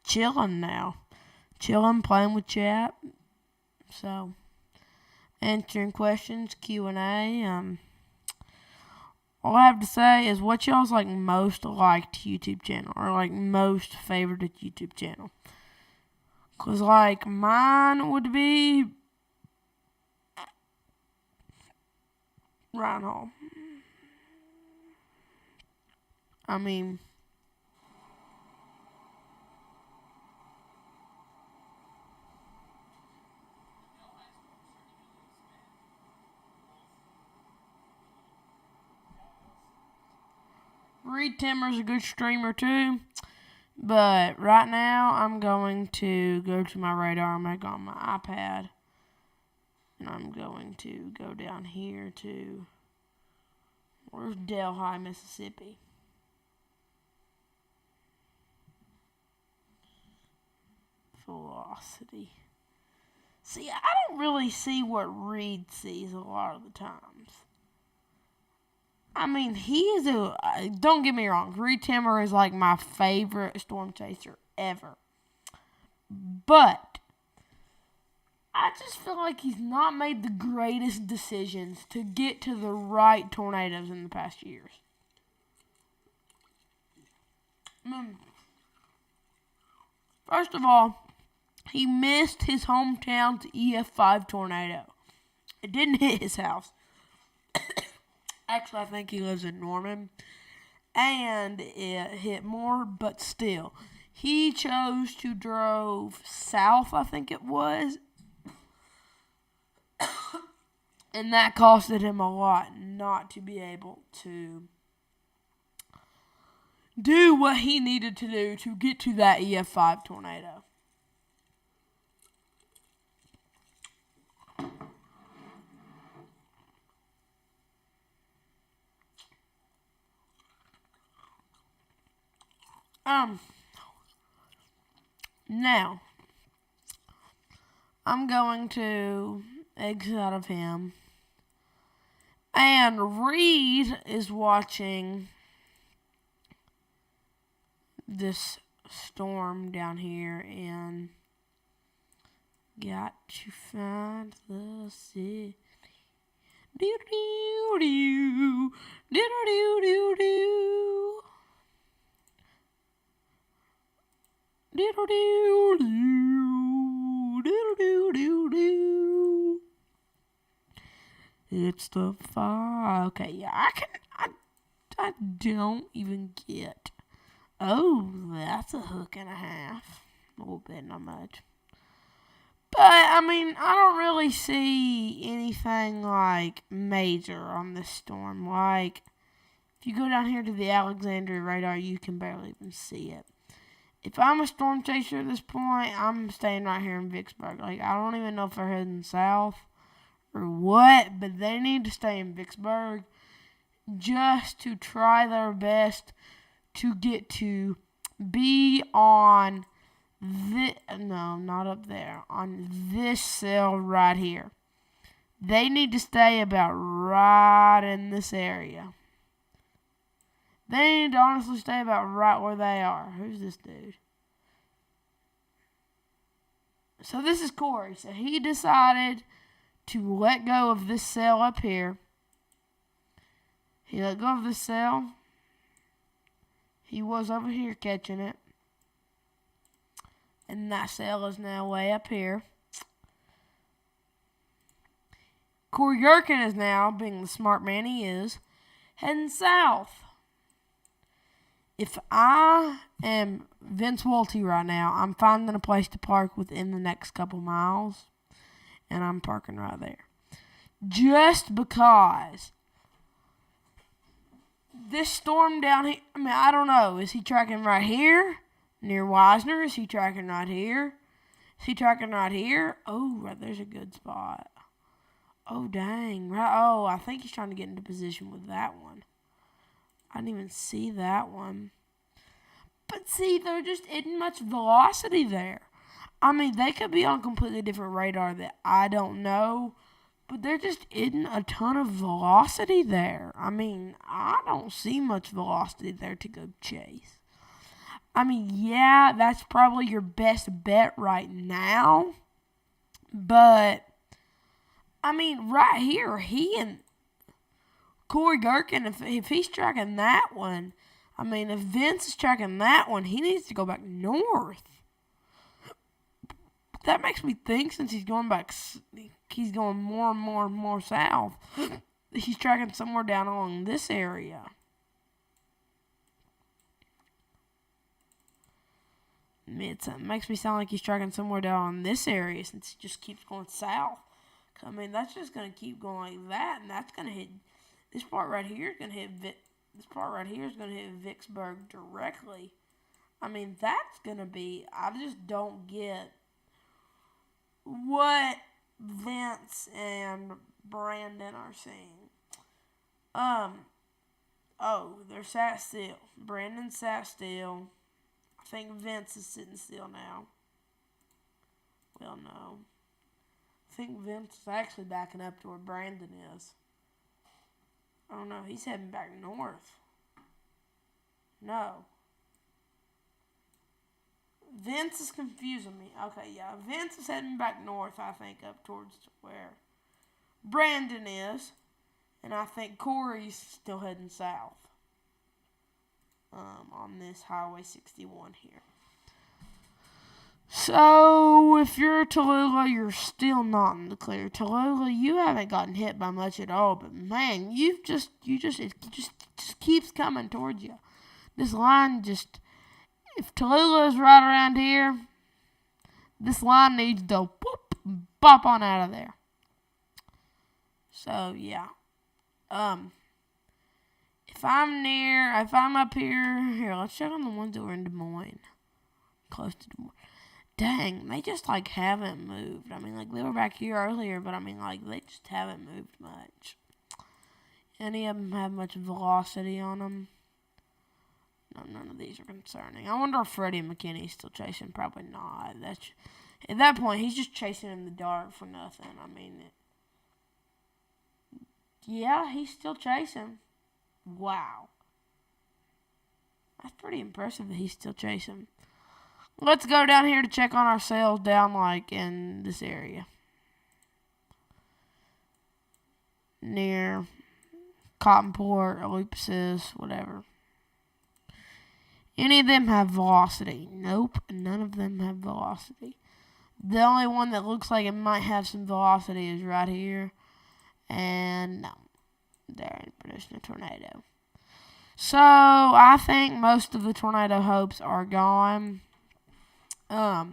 chilling now. Chilling, playing with chat. So, answering questions, Q&A. All I have to say is what y'all's like most liked YouTube channel or like most favorite YouTube channel. Cause like mine would be Ryan Hall. I mean, Reed Timmer's a good streamer too. But right now, I'm going to go to my radar mic on my iPad. And I'm going to go down here to, where's Delhi, Mississippi? Velocity. See, I don't really see what Reed sees a lot of the times. I mean, don't get me wrong, Reed Timmer is like my favorite storm chaser ever. But I just feel like he's not made the greatest decisions to get to the right tornadoes in the past years. First of all, he missed his hometown's EF5 tornado. It didn't hit his house. Actually, I think he lives in Norman. And it hit more, but still. He chose to drove south, I think it was. And that costed him a lot not to be able to do what he needed to do to get to that EF5 tornado. Now, I'm going to exit out of him. And Reed is watching this storm down here in Got to Find the City. Do do do do do do do. Diddle doo doo diddle doo doo doo. It's the fire. Okay, yeah, I don't even get. Oh, that's a hook and a half. A little bit, not much. But I mean, I don't really see anything like major on this storm. Like, if you go down here to the Alexandria radar, you can barely even see it. If I'm a storm chaser at this point, I'm staying right here in Vicksburg. Like, I don't even know if they're heading south or what, but they need to stay in Vicksburg just to try their best to get to be on not up there, on this cell right here. They need to stay about right in this area. They need to honestly stay about right where they are. Who's this dude? So this is Corey. So he decided to let go of this cell up here. He let go of this cell. He was over here catching it. And that cell is now way up here. Corey Gherkin is now, being the smart man he is, heading south. If I am Vince Walty right now, I'm finding a place to park within the next couple miles. And I'm parking right there. Just because this storm down here, I mean, I don't know. Is he tracking right here near Wisner? Is he tracking right here? Is he tracking right here? Oh, right there's a good spot. Oh, dang. Right. Oh, I think he's trying to get into position with that one. I didn't even see that one. But see, there just isn't much velocity there. I mean, they could be on completely different radar that I don't know. But there just isn't a ton of velocity there. I mean, I don't see much velocity there to go chase. I mean, yeah, that's probably your best bet right now. But, I mean, right here, he and Corey Gherkin, if he's tracking that one, I mean, if Vince is tracking that one, he needs to go back north. That makes me think, since he's going back, he's going more and more and more south, he's tracking somewhere down along this area. It makes me sound like he's tracking somewhere down on this area, since he just keeps going south. I mean, that's just going to keep going like that, and that's going to hit, this part right here is going to hit, this part right here is going to hit Vicksburg directly. I mean, that's going to be, I just don't get what Vince and Brandon are seeing. Oh, they're sat still. Brandon sat still. I think Vince is sitting still now. Well, no. I think Vince is actually backing up to where Brandon is. Oh no, he's heading back north. No. Vince is confusing me. Okay, yeah. Vince is heading back north, I think, up towards where Brandon is. And I think Corey's still heading south. On this Highway 61 here. So, if you're Tallulah, you're still not in the clear. Tallulah, you haven't gotten hit by much at all, but man, it just keeps coming towards you. This line just, if Tallulah is right around here, this line needs to pop on out of there. So, yeah. If I'm up here, let's check on the ones that were in Des Moines. Close to Des Moines. Dang, they just, haven't moved. I mean, they were back here earlier, but I mean, they just haven't moved much. Any of them have much velocity on them? No, none of these are concerning. I wonder if Freddie McKinney's still chasing. Probably not. At that point, he's just chasing in the dark for nothing. I mean, yeah, he's still chasing. Wow. That's pretty impressive that he's still chasing. Let's go down here to check on our sales down, in this area. near Cottonport, Ellipsis, whatever. Any of them have velocity? Nope, none of them have velocity. The only one that looks like it might have some velocity is right here. And no, they're producing a tornado. So I think most of the tornado hopes are gone. Let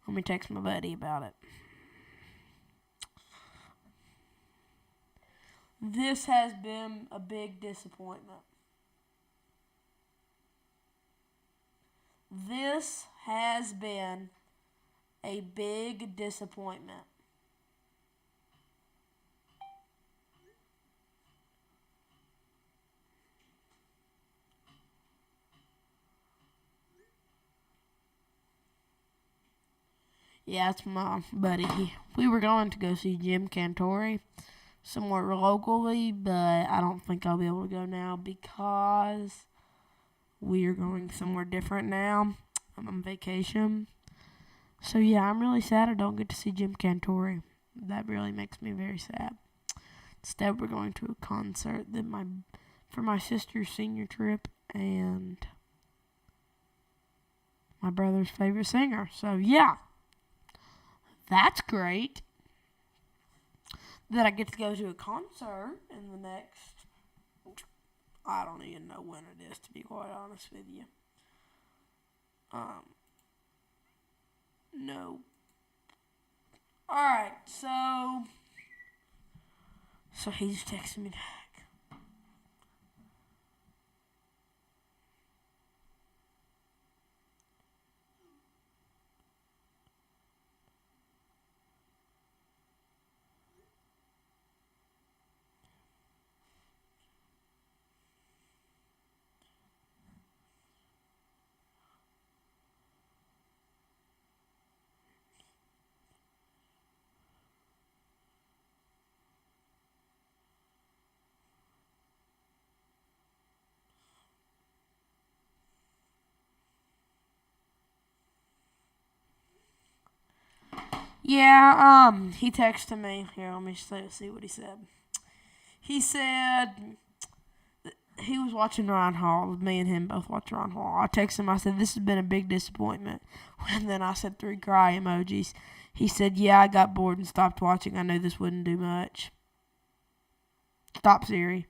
me text my buddy about it. This has been a big disappointment. This has been a big disappointment. Yeah, it's my buddy. We were going to go see Jim Cantori somewhere locally, but I don't think I'll be able to go now because we are going somewhere different now. I'm on vacation. So yeah, I'm really sad I don't get to see Jim Cantori. That really makes me very sad. Instead, we're going to a concert that for my sister's senior trip and my brother's favorite singer. So yeah, that's great that I get to go to a concert in the next, I don't even know when it is, to be quite honest with you. No. Alright, so he's texting me back. Yeah, he texted me. Here, let me see what he said. He said he was watching Ryan Hall. Me and him both watched Ryan Hall. I texted him. I said, this has been a big disappointment. And then I said 3 cry emojis. He said, yeah, I got bored and stopped watching. I knew this wouldn't do much. Stop, Siri.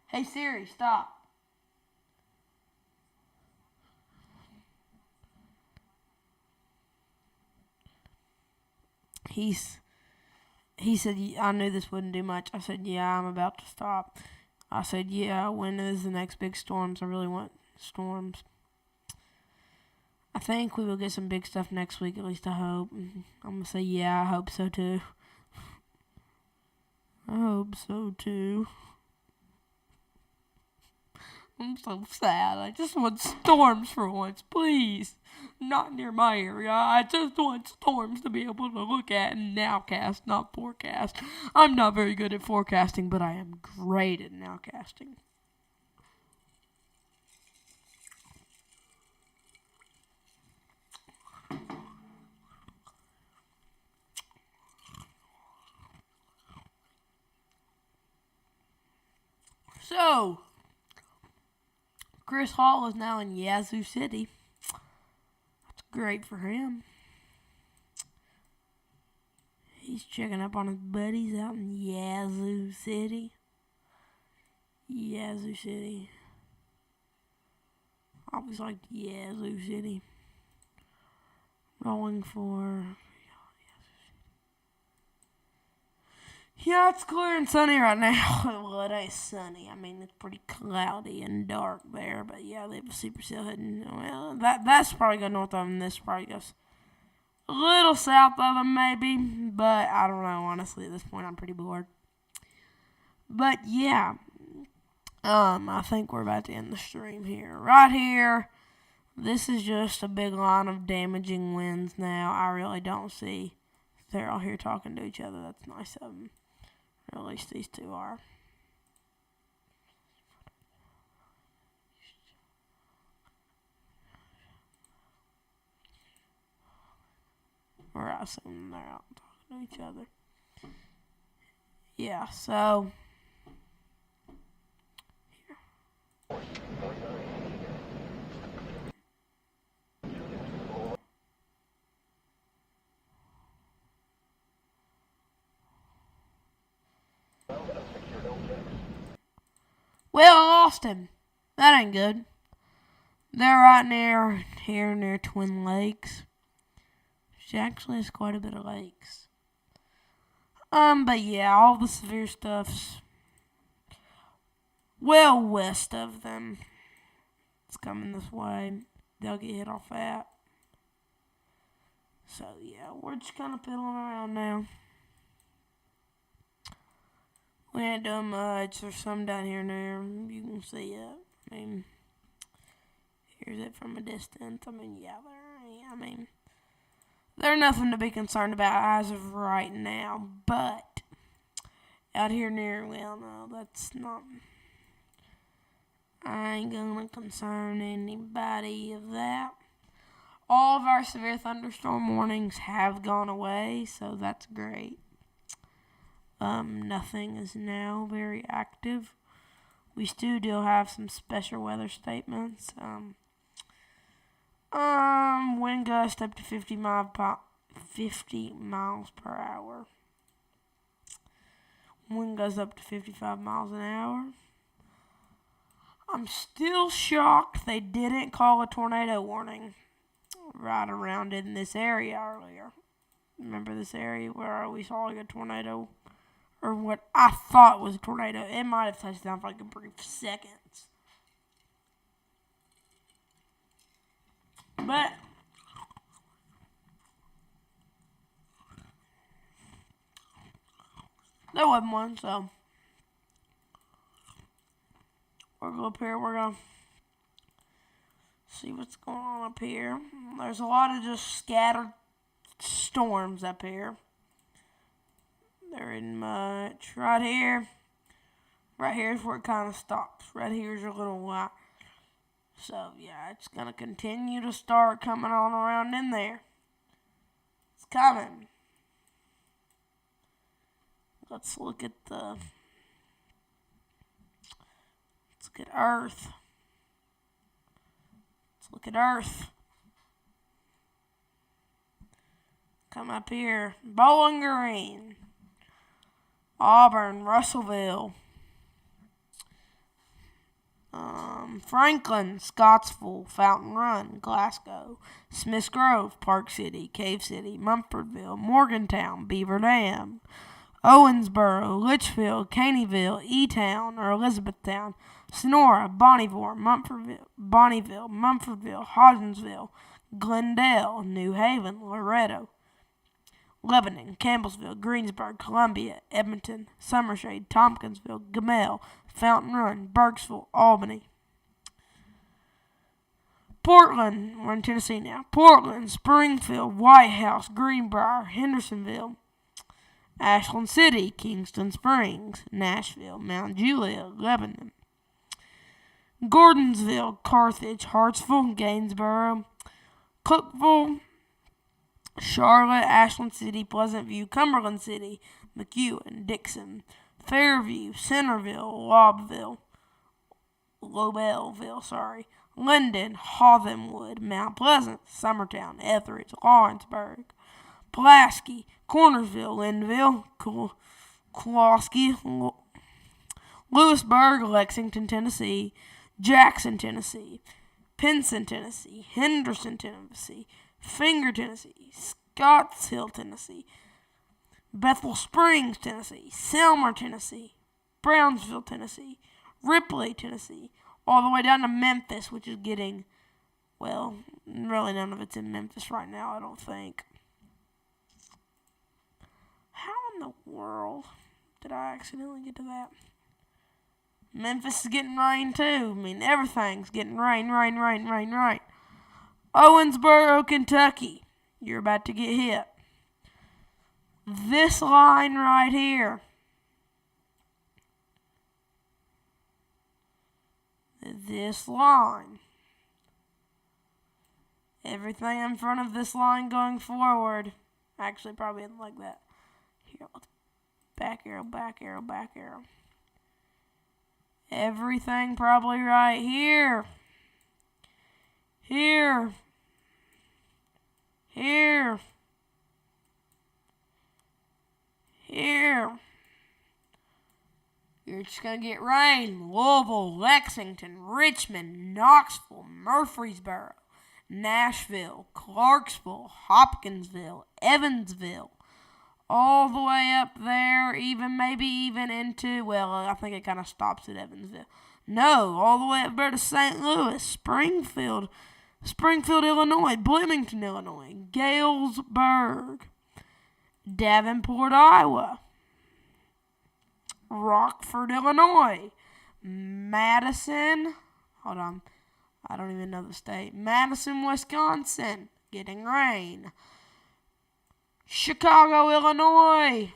Hey, Siri, stop. He said, I knew this wouldn't do much. I said, yeah, I'm about to stop. I said, yeah, when is the next big storms? I really want storms. I think we will get some big stuff next week, at least I hope. I'm going to say, yeah, I hope so too. I hope so too. I'm so sad. I just want storms for once, please. Not near my area. I just want storms to be able to look at and nowcast, not forecast. I'm not very good at forecasting, but I am great at nowcasting. So, Chris Hall is now in Yazoo City. That's great for him. He's checking up on his buddies out in Yazoo City. Yazoo City. I always liked Yazoo City. Rolling for... Yeah, it's clear and sunny right now. Well, it ain't sunny. I mean, it's pretty cloudy and dark there. But yeah, they have a supercell heading. Well, that's probably go north of them. This probably goes a little south of them, maybe. But I don't know. Honestly, at this point, I'm pretty bored. But yeah, I think we're about to end the stream here. Right here, this is just a big line of damaging winds now. I really don't see. They're all here talking to each other. That's nice of them. Or at least these two are. Or I assume they're out talking to each other. yeah, so well, I lost him. That ain't good. They're right near Twin Lakes. Which actually has quite a bit of lakes. But yeah, all the severe stuff's well west of them. It's coming this way. They'll get hit off that. So yeah, we're just kind of piddling around now. We ain't doing much. There's some down here and there. You can see it. I mean, here's it from a distance. I mean, they're nothing to be concerned about as of right now. But out here near, well, no, that's not. I ain't gonna concern anybody of that. All of our severe thunderstorm warnings have gone away, so that's great. Nothing is now very active. We still do have some special weather statements. Wind gust up to 50 miles per hour. Wind gust up to 55 miles an hour. I'm still shocked they didn't call a tornado warning right around in this area earlier. Remember this area where we saw like a tornado? Or what I thought was a tornado. It might have touched down for like a brief seconds. But there wasn't one, so we'll go up here. We're going to see what's going on up here. There's a lot of just scattered storms up here. There isn't much. Right here is where it kind of stops. Right here's your little light. So, yeah, it's going to continue to start coming on around in there. It's coming. Let's look at Earth. Let's look at Earth. Come up here. Bowling Green. Auburn, Russellville, Franklin, Scottsville, Fountain Run, Glasgow, Smiths Grove, Park City, Cave City, Mumfordville, Morgantown, Beaver Dam, Owensboro, Litchfield, Caneyville, E-Town or Elizabethtown, Sonora, Bonneville, Mumfordville, Hodgensville, Glendale, New Haven, Loretto, Lebanon, Campbellsville, Greensburg, Columbia, Edmonton, Summershade, Tompkinsville, Gamel, Fountain Run, Burkesville, Albany. Portland, we're in Tennessee now. Portland, Springfield, White House, Greenbrier, Hendersonville, Ashland City, Kingston Springs, Nashville, Mount Juliet, Lebanon. Gordonsville, Carthage, Hartsville, Gainsboro, Cookeville, Charlotte, Ashland City, Pleasant View, Cumberland City, McEwen, Dixon, Fairview, Centerville, Lobelville, Linden, Hawthornewood, Mount Pleasant, Summertown, Etheridge, Lawrenceburg, Pulaski, Cornersville, Lindenville, Kowalski, Lewisburg, Lexington, Tennessee, Jackson, Tennessee, Pinson, Tennessee, Henderson, Tennessee, Finger, Tennessee, Scotts Hill, Tennessee, Bethel Springs, Tennessee, Selmer, Tennessee, Brownsville, Tennessee, Ripley, Tennessee, all the way down to Memphis, which is getting, well, really none of it's in Memphis right now, I don't think. How in the world did I accidentally get to that? Memphis is getting rain too. I mean, everything's getting rain. Owensboro, Kentucky. You're about to get hit. This line right here. This line. Everything in front of this line going forward. Actually, probably isn't like that. Here, let's Back arrow, back arrow, back arrow. Everything probably right here. Here. Here. Here. You're just going to get rain. Louisville, Lexington, Richmond, Knoxville, Murfreesboro, Nashville, Clarksville, Hopkinsville, Evansville, all the way up there, maybe even into, well, I think it kind of stops at Evansville. No, all the way up there to St. Louis, Springfield, Illinois, Bloomington, Illinois, Galesburg, Davenport, Iowa, Rockford, Illinois, Madison, hold on, I don't even know the state, Madison, Wisconsin, getting rain. Chicago, Illinois,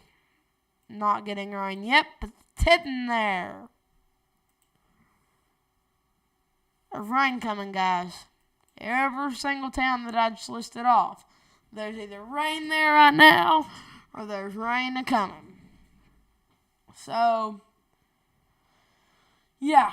not getting rain yet, but it's hitting there. There's rain coming, guys. Every single town that I just listed off, there's either rain there right now, or there's rain coming. So, yeah,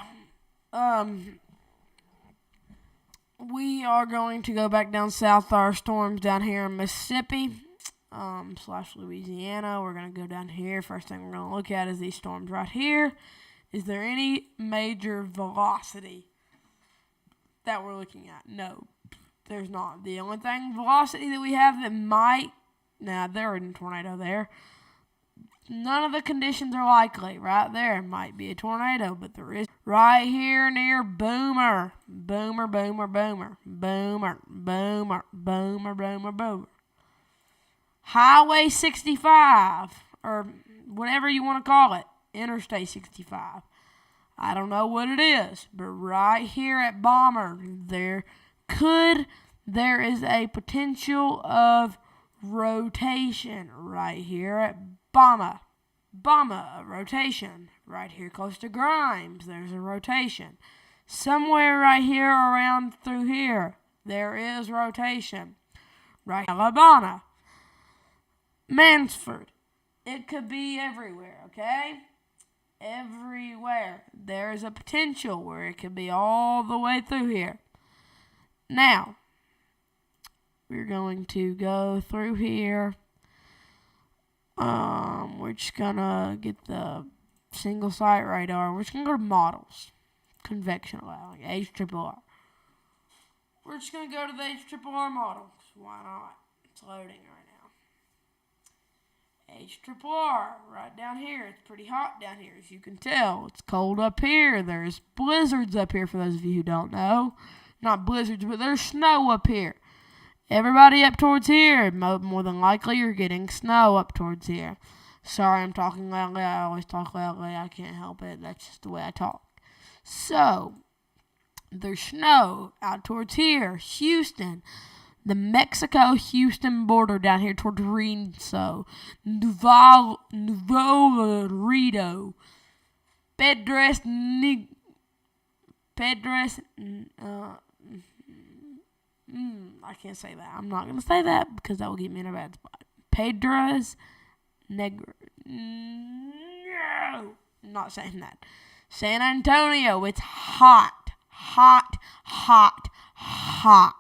we are going to go back down south. Our storms down here in Mississippi, / Louisiana. We're going to go down here. First thing we're going to look at is these storms right here. Is there any major velocity that we're looking at? No, there's not. The only thing velocity that we have that might, there isn't a tornado there. None of the conditions are likely. Right there might be a tornado, but there is right here near Boomer. Boomer, Boomer, Boomer. Boomer, Boomer, Boomer, Boomer, Boomer. Highway 65, or whatever you want to call it. Interstate 65. I don't know what it is, but right here at Bomber, there is a potential of rotation right here at Bomber, a rotation. Right here close to Grimes, there's a rotation. Somewhere right here around through here, there is rotation. Right, Alabama, Mansford. It could be everywhere, okay? Everywhere. There is a potential where it could be all the way through here. Now, we're going to go through here. We're just gonna get the single site radar. We're just gonna go to models, convection allowing, HRRR. We're just gonna go to the HRRR model. Why not? It's loading right now. HRRR, right down here. It's pretty hot down here, as you can tell. It's cold up here. There's blizzards up here, for those of you who don't know. Not blizzards, but there's snow up here. Everybody up towards here, more than likely you're getting snow up towards here. Sorry, I'm talking loudly. I always talk loudly. I can't help it. That's just the way I talk. So, there's snow out towards here. Houston. The Mexico-Houston border down here towards Reno. Nuevo Laredo. Pedres, I can't say that. I'm not going to say that because that will get me in a bad spot. Pedras Negro. No! I'm not saying that. San Antonio. It's hot. Hot, hot, hot.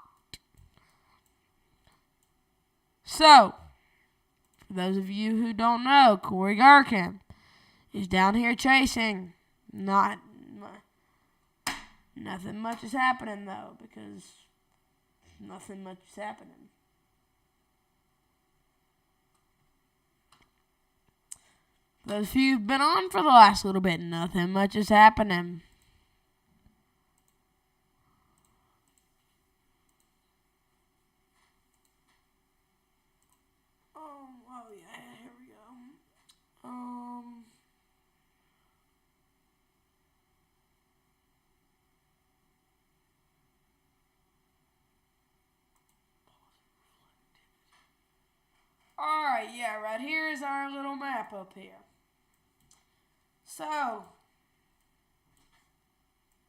So, for those of you who don't know, Corey Garkin is down here chasing. Nothing much is happening, though, because nothing much is happening. Those of you who've been on for the last little bit, nothing much is happening. Oh yeah, here we go. Alright, yeah, right here is our little map up here. So,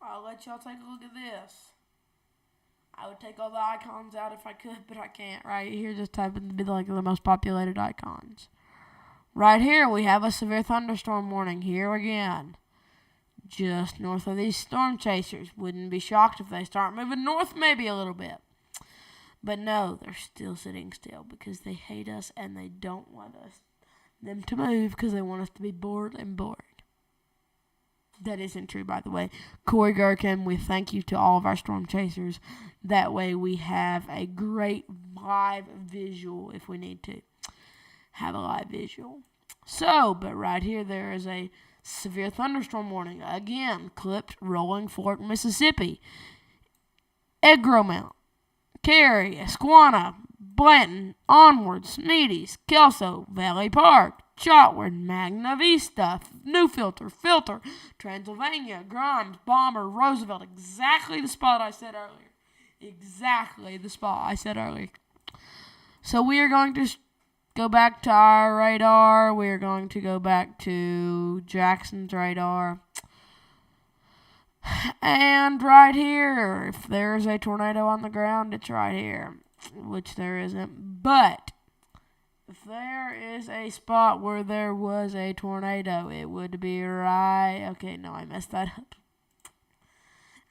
I'll let y'all take a look at this. I would take all the icons out if I could, but I can't. Right here, just type in the most populated icons. Right here, we have a severe thunderstorm warning. Here again. Just north of these storm chasers. Wouldn't be shocked if they start moving north maybe a little bit. But no, they're still sitting still because they hate us and they don't want them to move because they want us to be bored and boring. That isn't true, by the way. Corey Gherkin, we thank you to all of our storm chasers. That way we have a great live visual if we need to have a live visual. So, but right here there is a severe thunderstorm warning. Again, clipped Rolling Fork, Mississippi. Egremont, Cary, Esquana, Blanton, Onward, Smeaties, Kelso, Valley Park, Chotward, Magna Vista, New Filter, Transylvania, Grimes, Balmer, Roosevelt. Exactly the spot I said earlier. So we are going to go back to our radar. We are going to go back to Jackson's radar. And right here, if there's a tornado on the ground, it's right here, which there isn't. But if there is a spot where there was a tornado, it would be right. Okay, no, I messed that up.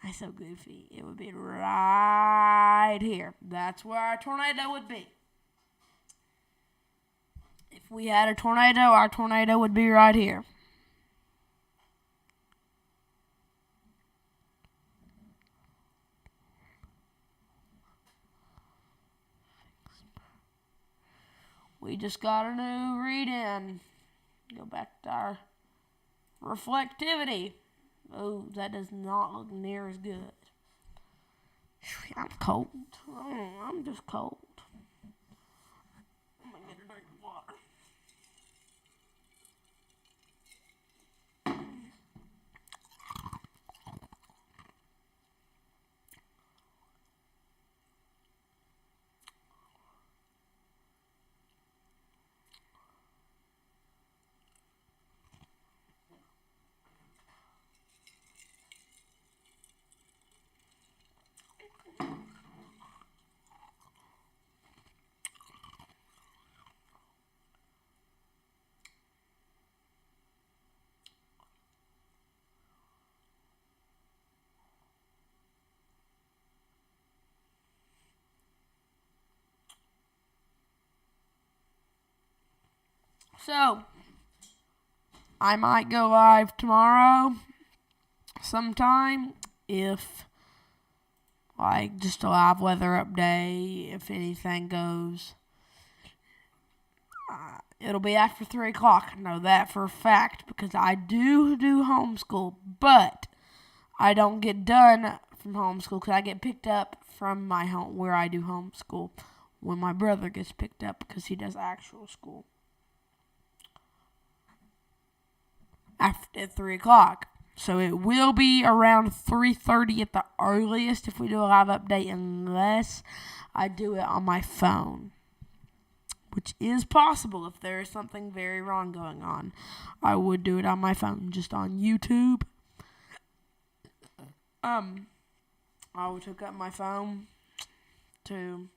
I'm so goofy. It would be right here. That's where our tornado would be. If we had a tornado, our tornado would be right here. We just got a new read-in. Go back to our reflectivity. Oh, that does not look near as good. I'm cold. I'm just cold. I'm gonna get a drink of water. So, I might go live tomorrow sometime if, like, just a live weather update, if anything goes. It'll be after 3 o'clock. I know that for a fact because I do homeschool, but I don't get done from homeschool because I get picked up from my home where I do homeschool when my brother gets picked up because he does actual school. After 3 o'clock. So it will be around 3:30 at the earliest if we do a live update, unless I do it on my phone, which is possible if there is something very wrong going on. I would do it on my phone, just on YouTube. I would hook up my phone to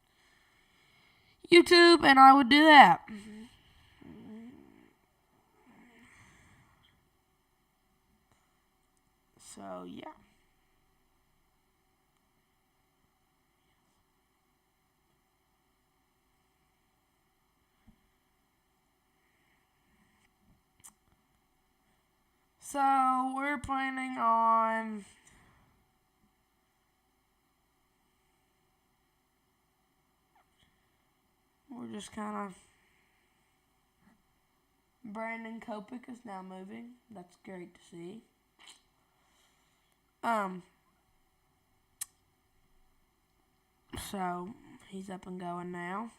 YouTube and I would do that. So, yeah. So, we're planning on we're just kind of Brandon Kopik is now moving. That's great to see. So he's up and going now.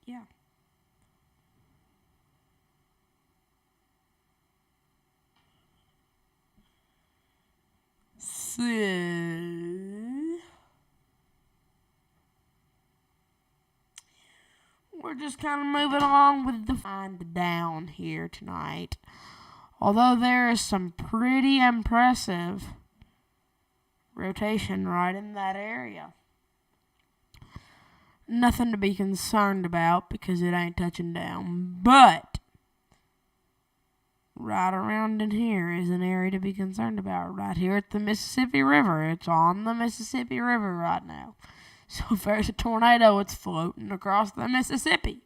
Yeah. So we're just kind of moving along with the find down here tonight. Although there is some pretty impressive rotation right in that area. nothing to be concerned about because it ain't touching down. But right around in here is an area to be concerned about. Right here at the Mississippi River. It's on the Mississippi River right now. So if there's a tornado, it's floating across the Mississippi.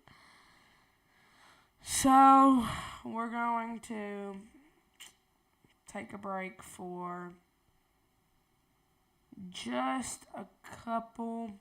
So we're going to take a break for just a couple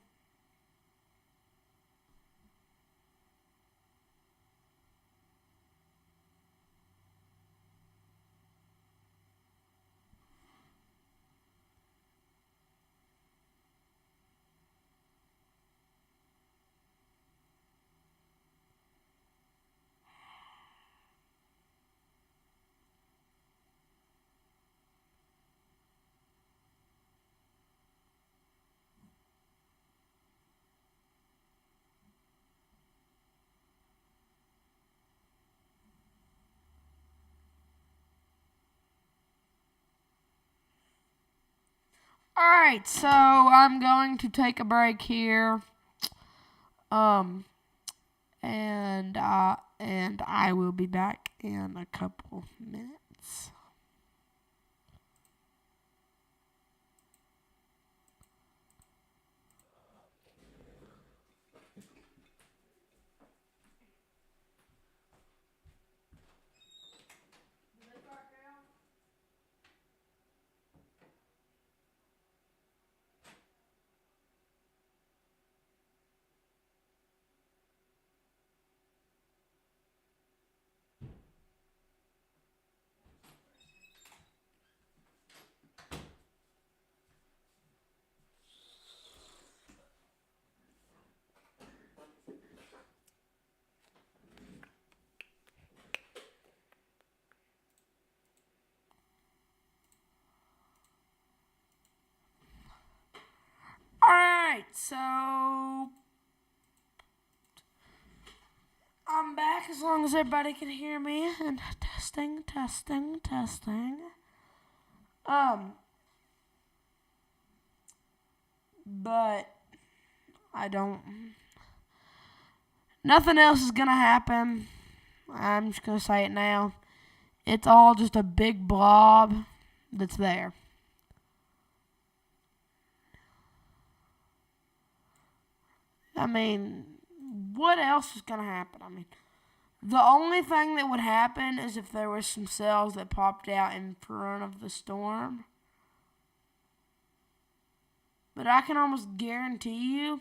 Alright, so I'm going to take a break here. And I will be back in a couple minutes. Alright, so I'm back as long as everybody can hear me. And testing. But I don't. Nothing else is gonna happen. I'm just gonna say it now. It's all just a big blob that's there. I mean, what else is going to happen? I mean, the only thing that would happen is if there was some cells that popped out in front of the storm. But I can almost guarantee you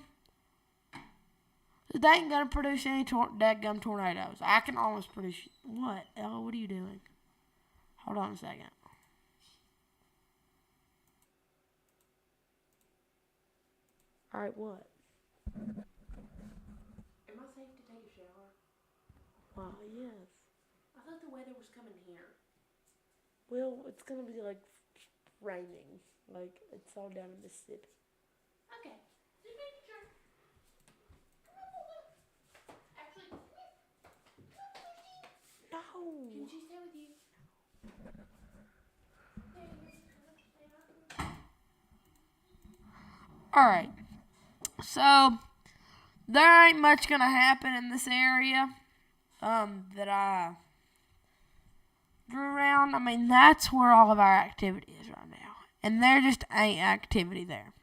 that they ain't going to produce any dadgum tornadoes. I can almost produce... What? Ella, what are you doing? Hold on a second. Alright, what? Am I safe to take a shower? Wow, yes. I thought the weather was coming here. Well, it's going to be like raining. Like, it's all down in Mississippi. Okay. Just making sure. Actually, No. can she stay with you? Alright. So, there ain't much going to happen in this area that I drew around. I mean, that's where all of our activity is right now. And there just ain't activity there.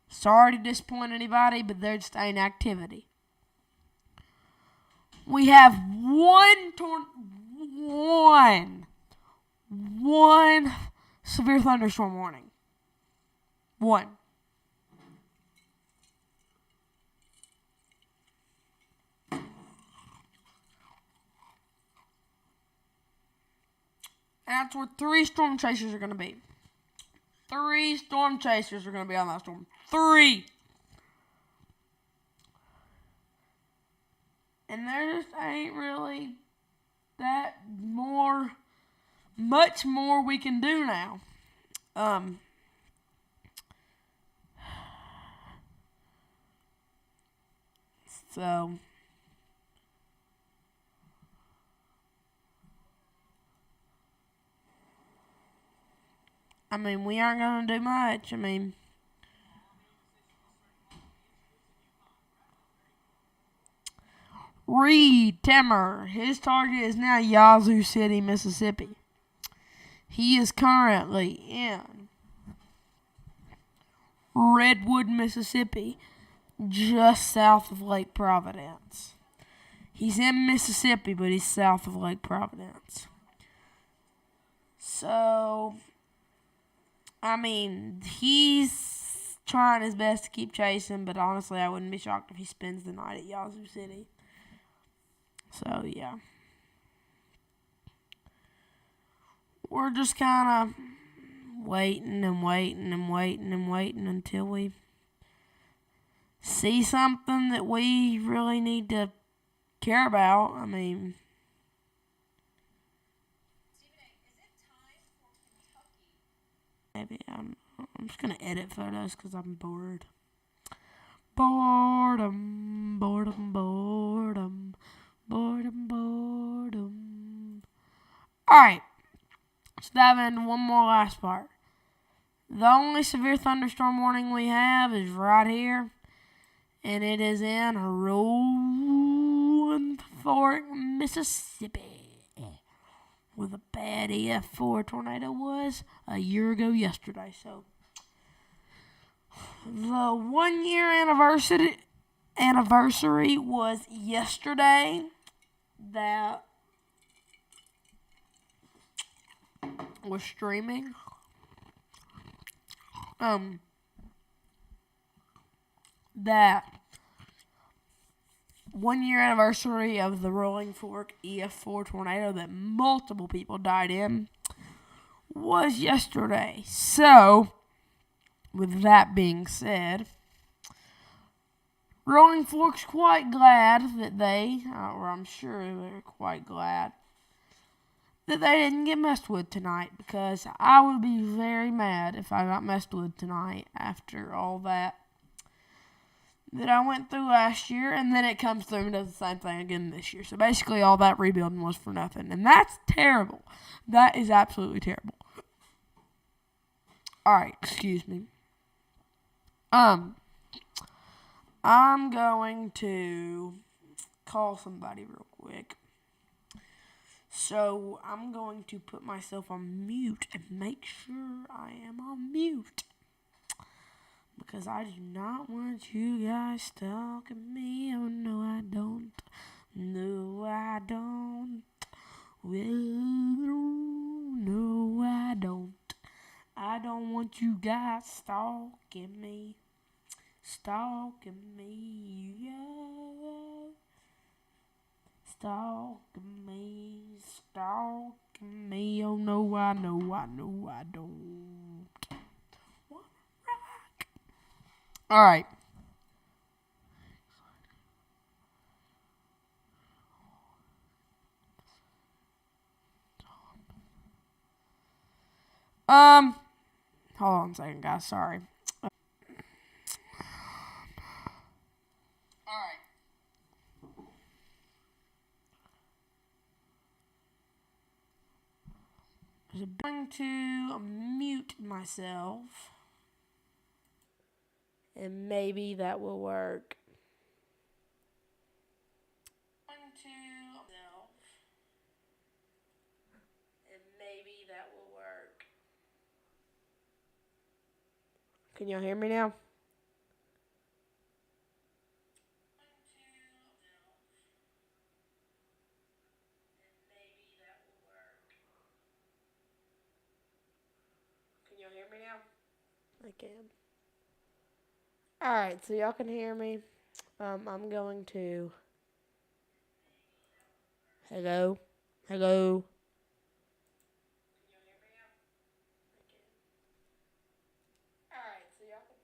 Sorry to disappoint anybody, but there just ain't activity. We have one severe thunderstorm warning. One. And that's where 3 storm chasers are going to be. 3 storm chasers are going to be on that storm. 3. And there just ain't really much more we can do now. So... I mean, we aren't going to do much. I mean, Reed Timmer. His target is now Yazoo City, Mississippi. He is currently in Redwood, Mississippi, just south of Lake Providence. He's in Mississippi, but he's south of Lake Providence. So, I mean, he's trying his best to keep chasing, but honestly, I wouldn't be shocked if he spends the night at Yazoo City. So, yeah. We're just kind of waiting until we see something that we really need to care about. I mean, maybe I'm just gonna edit photos because I'm bored. Boredom. All right, let's dive into one more last part. The only severe thunderstorm warning we have is right here, and it is in Rolling Fork, Mississippi, where the bad EF4 tornado was a year ago yesterday. So, the 1 year anniversary was yesterday. That was streaming. That 1 year anniversary of the Rolling Fork EF4 tornado that multiple people died in was yesterday. So, with that being said, Rolling Fork's quite glad that or I'm sure they're quite glad that they didn't get messed with tonight, because I would be very mad if I got messed with tonight after all that I went through last year, and then it comes through and does the same thing again this year. So basically all that rebuilding was for nothing, and that's terrible. That is absolutely terrible. Alright, excuse me. I'm going to call somebody real quick. So, I'm going to put myself on mute and make sure I am on mute, because I do not want you guys stalking me. Oh, no, I don't. No, I don't. Well, no, I don't. I don't want you guys stalking me. Stalking me, yeah. Stalking me, oh no, I don't. Alright. Hold on a second, guys, sorry. Alright. I'm going to mute myself, and maybe that will work. Can y'all hear me now? Can y'all hear me now? I can. Alright, so y'all can hear me. I'm going to... Hello? Hello? Can y'all hear me now? I can. Alright, so y'all can...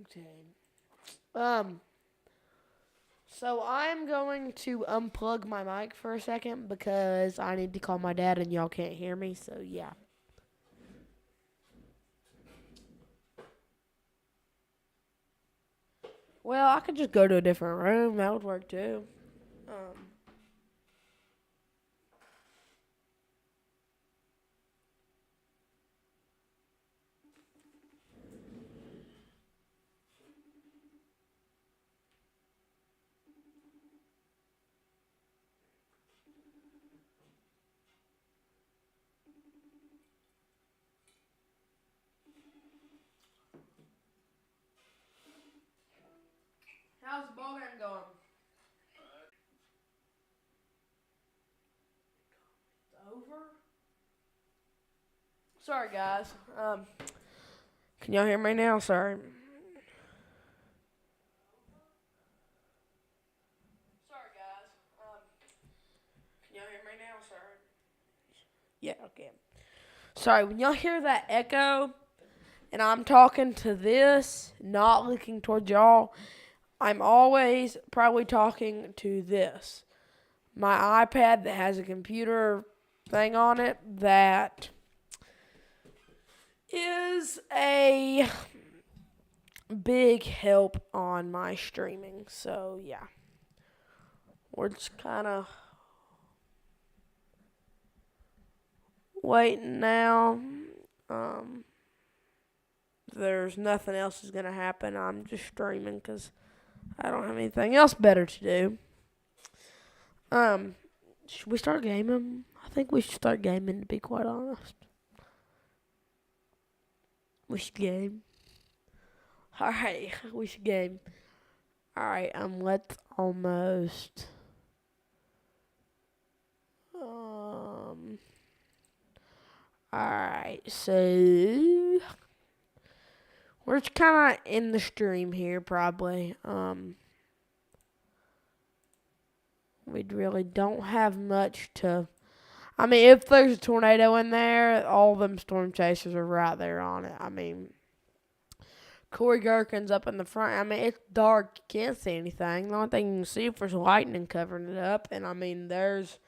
Okay. So I'm going to unplug my mic for a second because I need to call my dad and y'all can't hear me, so yeah. Well, I could just go to a different room. That would work too. How's the ball game going? It's over. Sorry, guys. Can y'all hear me now? Sorry. Sorry, guys. Can y'all hear me now? Sorry. Yeah, okay. Sorry, when y'all hear that echo, and I'm talking to this, not looking toward y'all, I'm always probably talking to this. My iPad that has a computer thing on it that is a big help on my streaming. So, yeah. We're just kind of waiting now. There's nothing else is going to happen. I'm just streaming because I don't have anything else better to do. Should we start gaming? I think we should start gaming, to be quite honest. We should game. Alright, we should game. Alright, let's almost... Alright, so... We're just kind of in the stream here, probably. We really don't have much to... I mean, if there's a tornado in there, all them storm chasers are right there on it. I mean, Corey Gherkin's up in the front. I mean, it's dark. You can't see anything. The only thing you can see is lightning covering it up. And, I mean, there's...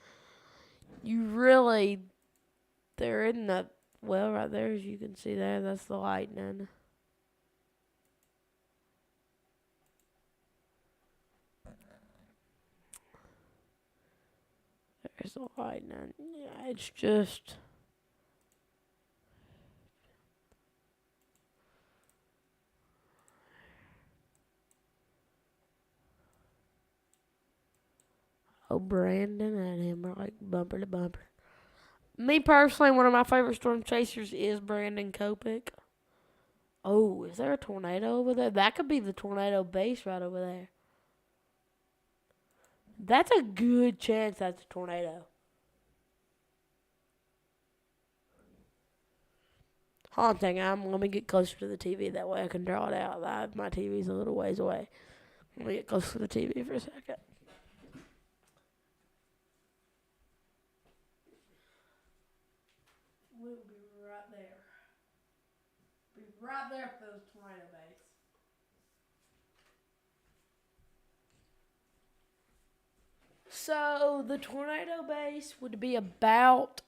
You really... They're in the... Well, right there, as you can see there, that's the lightning. There's the lightning. Yeah, it's just... Oh, Brandon and him are like bumper to bumper. Me personally, one of my favorite storm chasers is Brandon Kopic. Oh, is there a tornado over there? That could be the tornado base right over there. That's a good chance that's a tornado. Haunting, let me get closer to the TV. That way I can draw it out. My TV's a little ways away. Let me get close to the TV for a second. We'll be right there. Be right there for those tornado base. So the tornado base would be about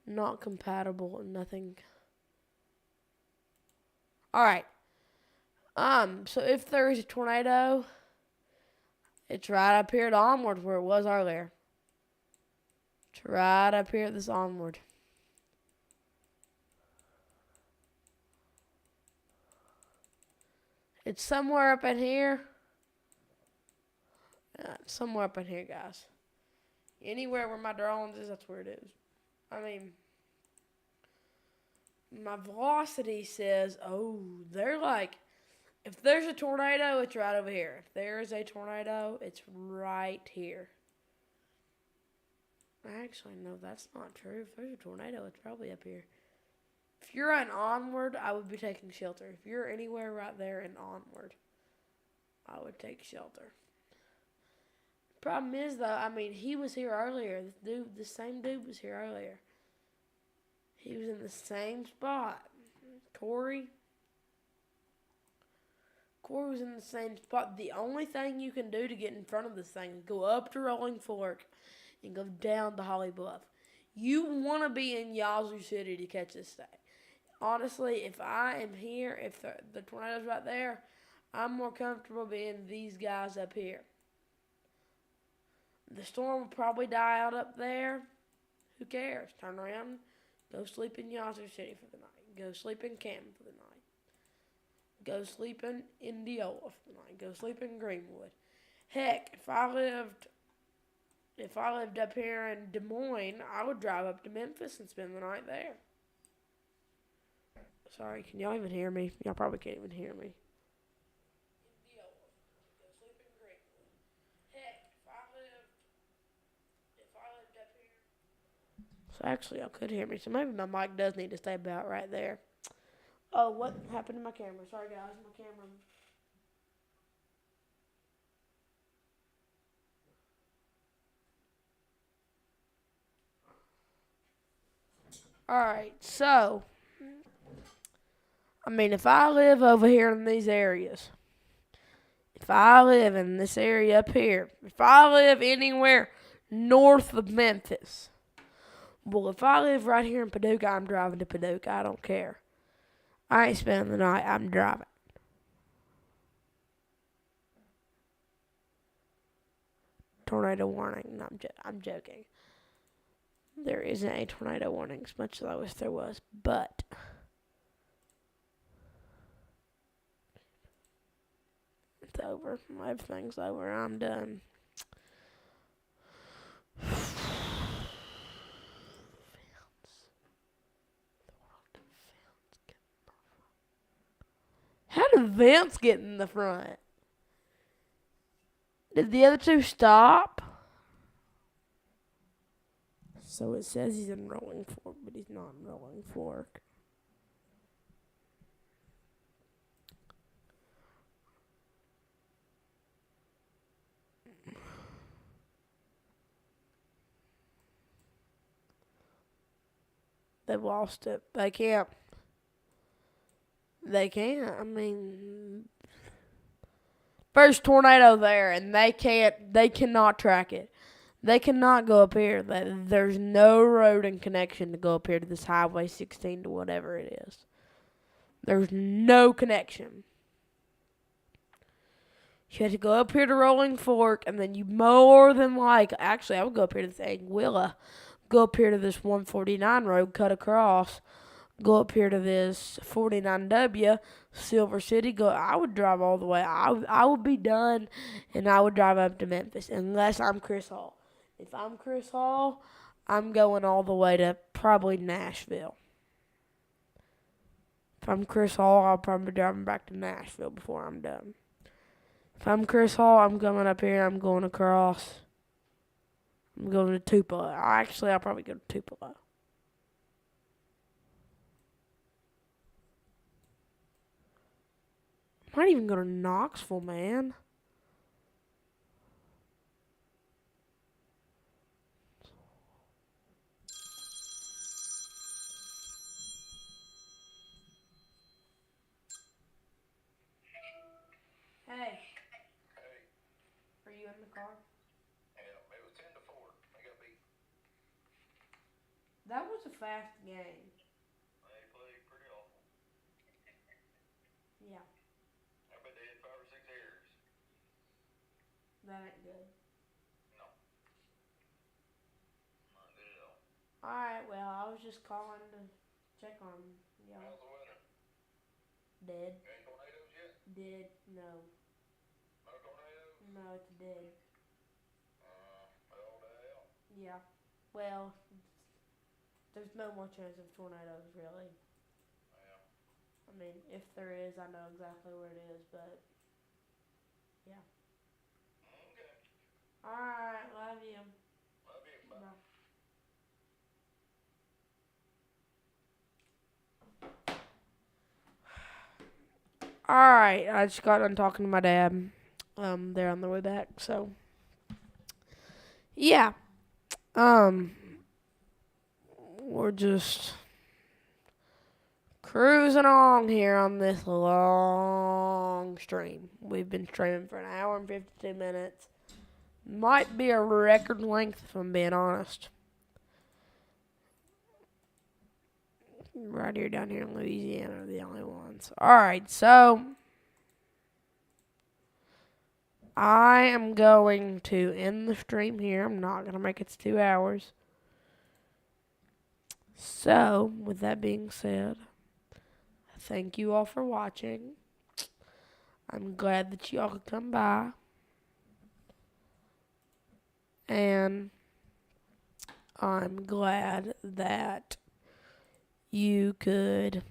not compatible and nothing. Alright. So if there is a tornado, it's right up here at Onward where it was earlier. It's right up here at this Onward. It's somewhere up in here. Somewhere up in here, guys. Anywhere where my drones is, that's where it is. I mean, my velocity says, oh, they're like, if there's a tornado, it's right over here. If there is a tornado, it's right here. Actually, no, that's not true. If there's a tornado, it's probably up here. If you're on Onward, I would be taking shelter. If you're anywhere right there in Onward, I would take shelter. Problem is, though, I mean, he was here earlier. The same dude was here earlier. He was in the same spot. Corey was in the same spot. The only thing you can do to get in front of this thing is go up to Rolling Fork and go down to Holly Bluff. You want to be in Yazoo City to catch this thing. Honestly, if I am here, if the tornado's right there, I'm more comfortable being these guys up here. The storm will probably die out up there. Who cares? Turn around, go sleep in Yazoo City for the night. Go sleep in Canton for the night. Go sleep in Indianola for the night. Go sleep in Greenwood. Heck, if I lived up here in Des Moines, I would drive up to Memphis and spend the night there. Sorry, can y'all even hear me? Y'all probably can't even hear me. So actually, y'all could hear me. So maybe my mic does need to stay about right there. Oh, what happened to my camera? Sorry, guys. My camera. Alright, so. I mean, if I live over here in these areas, if I live in this area up here, if I live anywhere north of Memphis, well, if I live right here in Paducah, I'm driving to Paducah. I don't care. I ain't spending the night. I'm driving. Tornado warning. No, I'm joking. There isn't a tornado warning as much as I wish there was, but it's over. Everything's over. I'm done. How did Vince get in the front? Did the other two stop? So it says he's in rolling fork, but he's not in rolling fork. They've lost it. They can't. They can't. I mean, first tornado there, and they can't. They cannot track it. They cannot go up here. There's no road and connection to go up here to this Highway 16 to whatever it is. There's no connection. You have to go up here to Rolling Fork, and then you more than actually, I would go up here to this Anguilla, go up here to this 149 road, cut across, go up here to this 49W, Silver City, I would drive all the way. I would be done, and I would drive up to Memphis, unless I'm Chris Hall. If I'm Chris Hall, I'm going all the way to probably Nashville. If I'm Chris Hall, I'll probably be driving back to Nashville before I'm done. If I'm Chris Hall, I'm coming up here. I'm going across. I'm going to Tupelo. Actually, I'll probably go to Tupelo. I might even go to Knoxville, man. Hey. Hey, Are you in the car? yeah, it was 10 to 4. I got beat. That was a fast game. They played pretty awful. Yeah, I bet they had 5 or 6 errors. that ain't good. No. Not good at all. Alright, well, I was just calling to check on y'all. How's the weather? Dead. Any tornadoes yet? Dead. No. No tornadoes? No, it's dead. Well, the hell. Yeah. Well, there's no more chance of tornadoes, really. Yeah. I mean, if there is, I know exactly where it is, but yeah. Okay. Alright, love you. Love you. Bye. Bye. Alright, I just got done talking to my dad. They're on their way back, so yeah. We're just cruising along here on this long stream. We've been streaming for an hour and 52 minutes. Might be a record length, if I'm being honest. Right here, down here in Louisiana are the only ones. Alright, so I am going to end the stream here. I'm not going to make it to 2 hours. So, with that being said, thank you all for watching. I'm glad that y'all could come by. And I'm glad that you could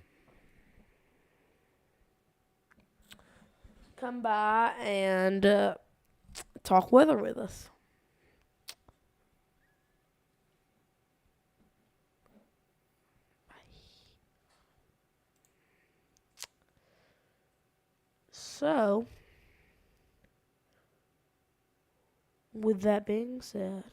come by and talk weather with us. So, with that being said,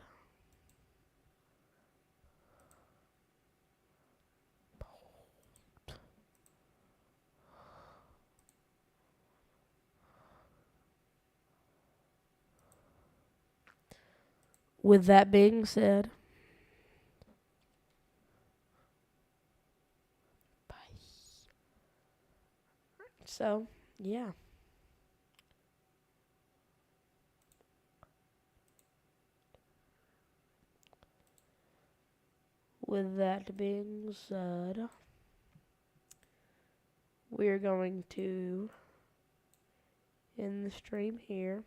with that being said, bye. So, yeah. With that being said, we're going to end the stream here.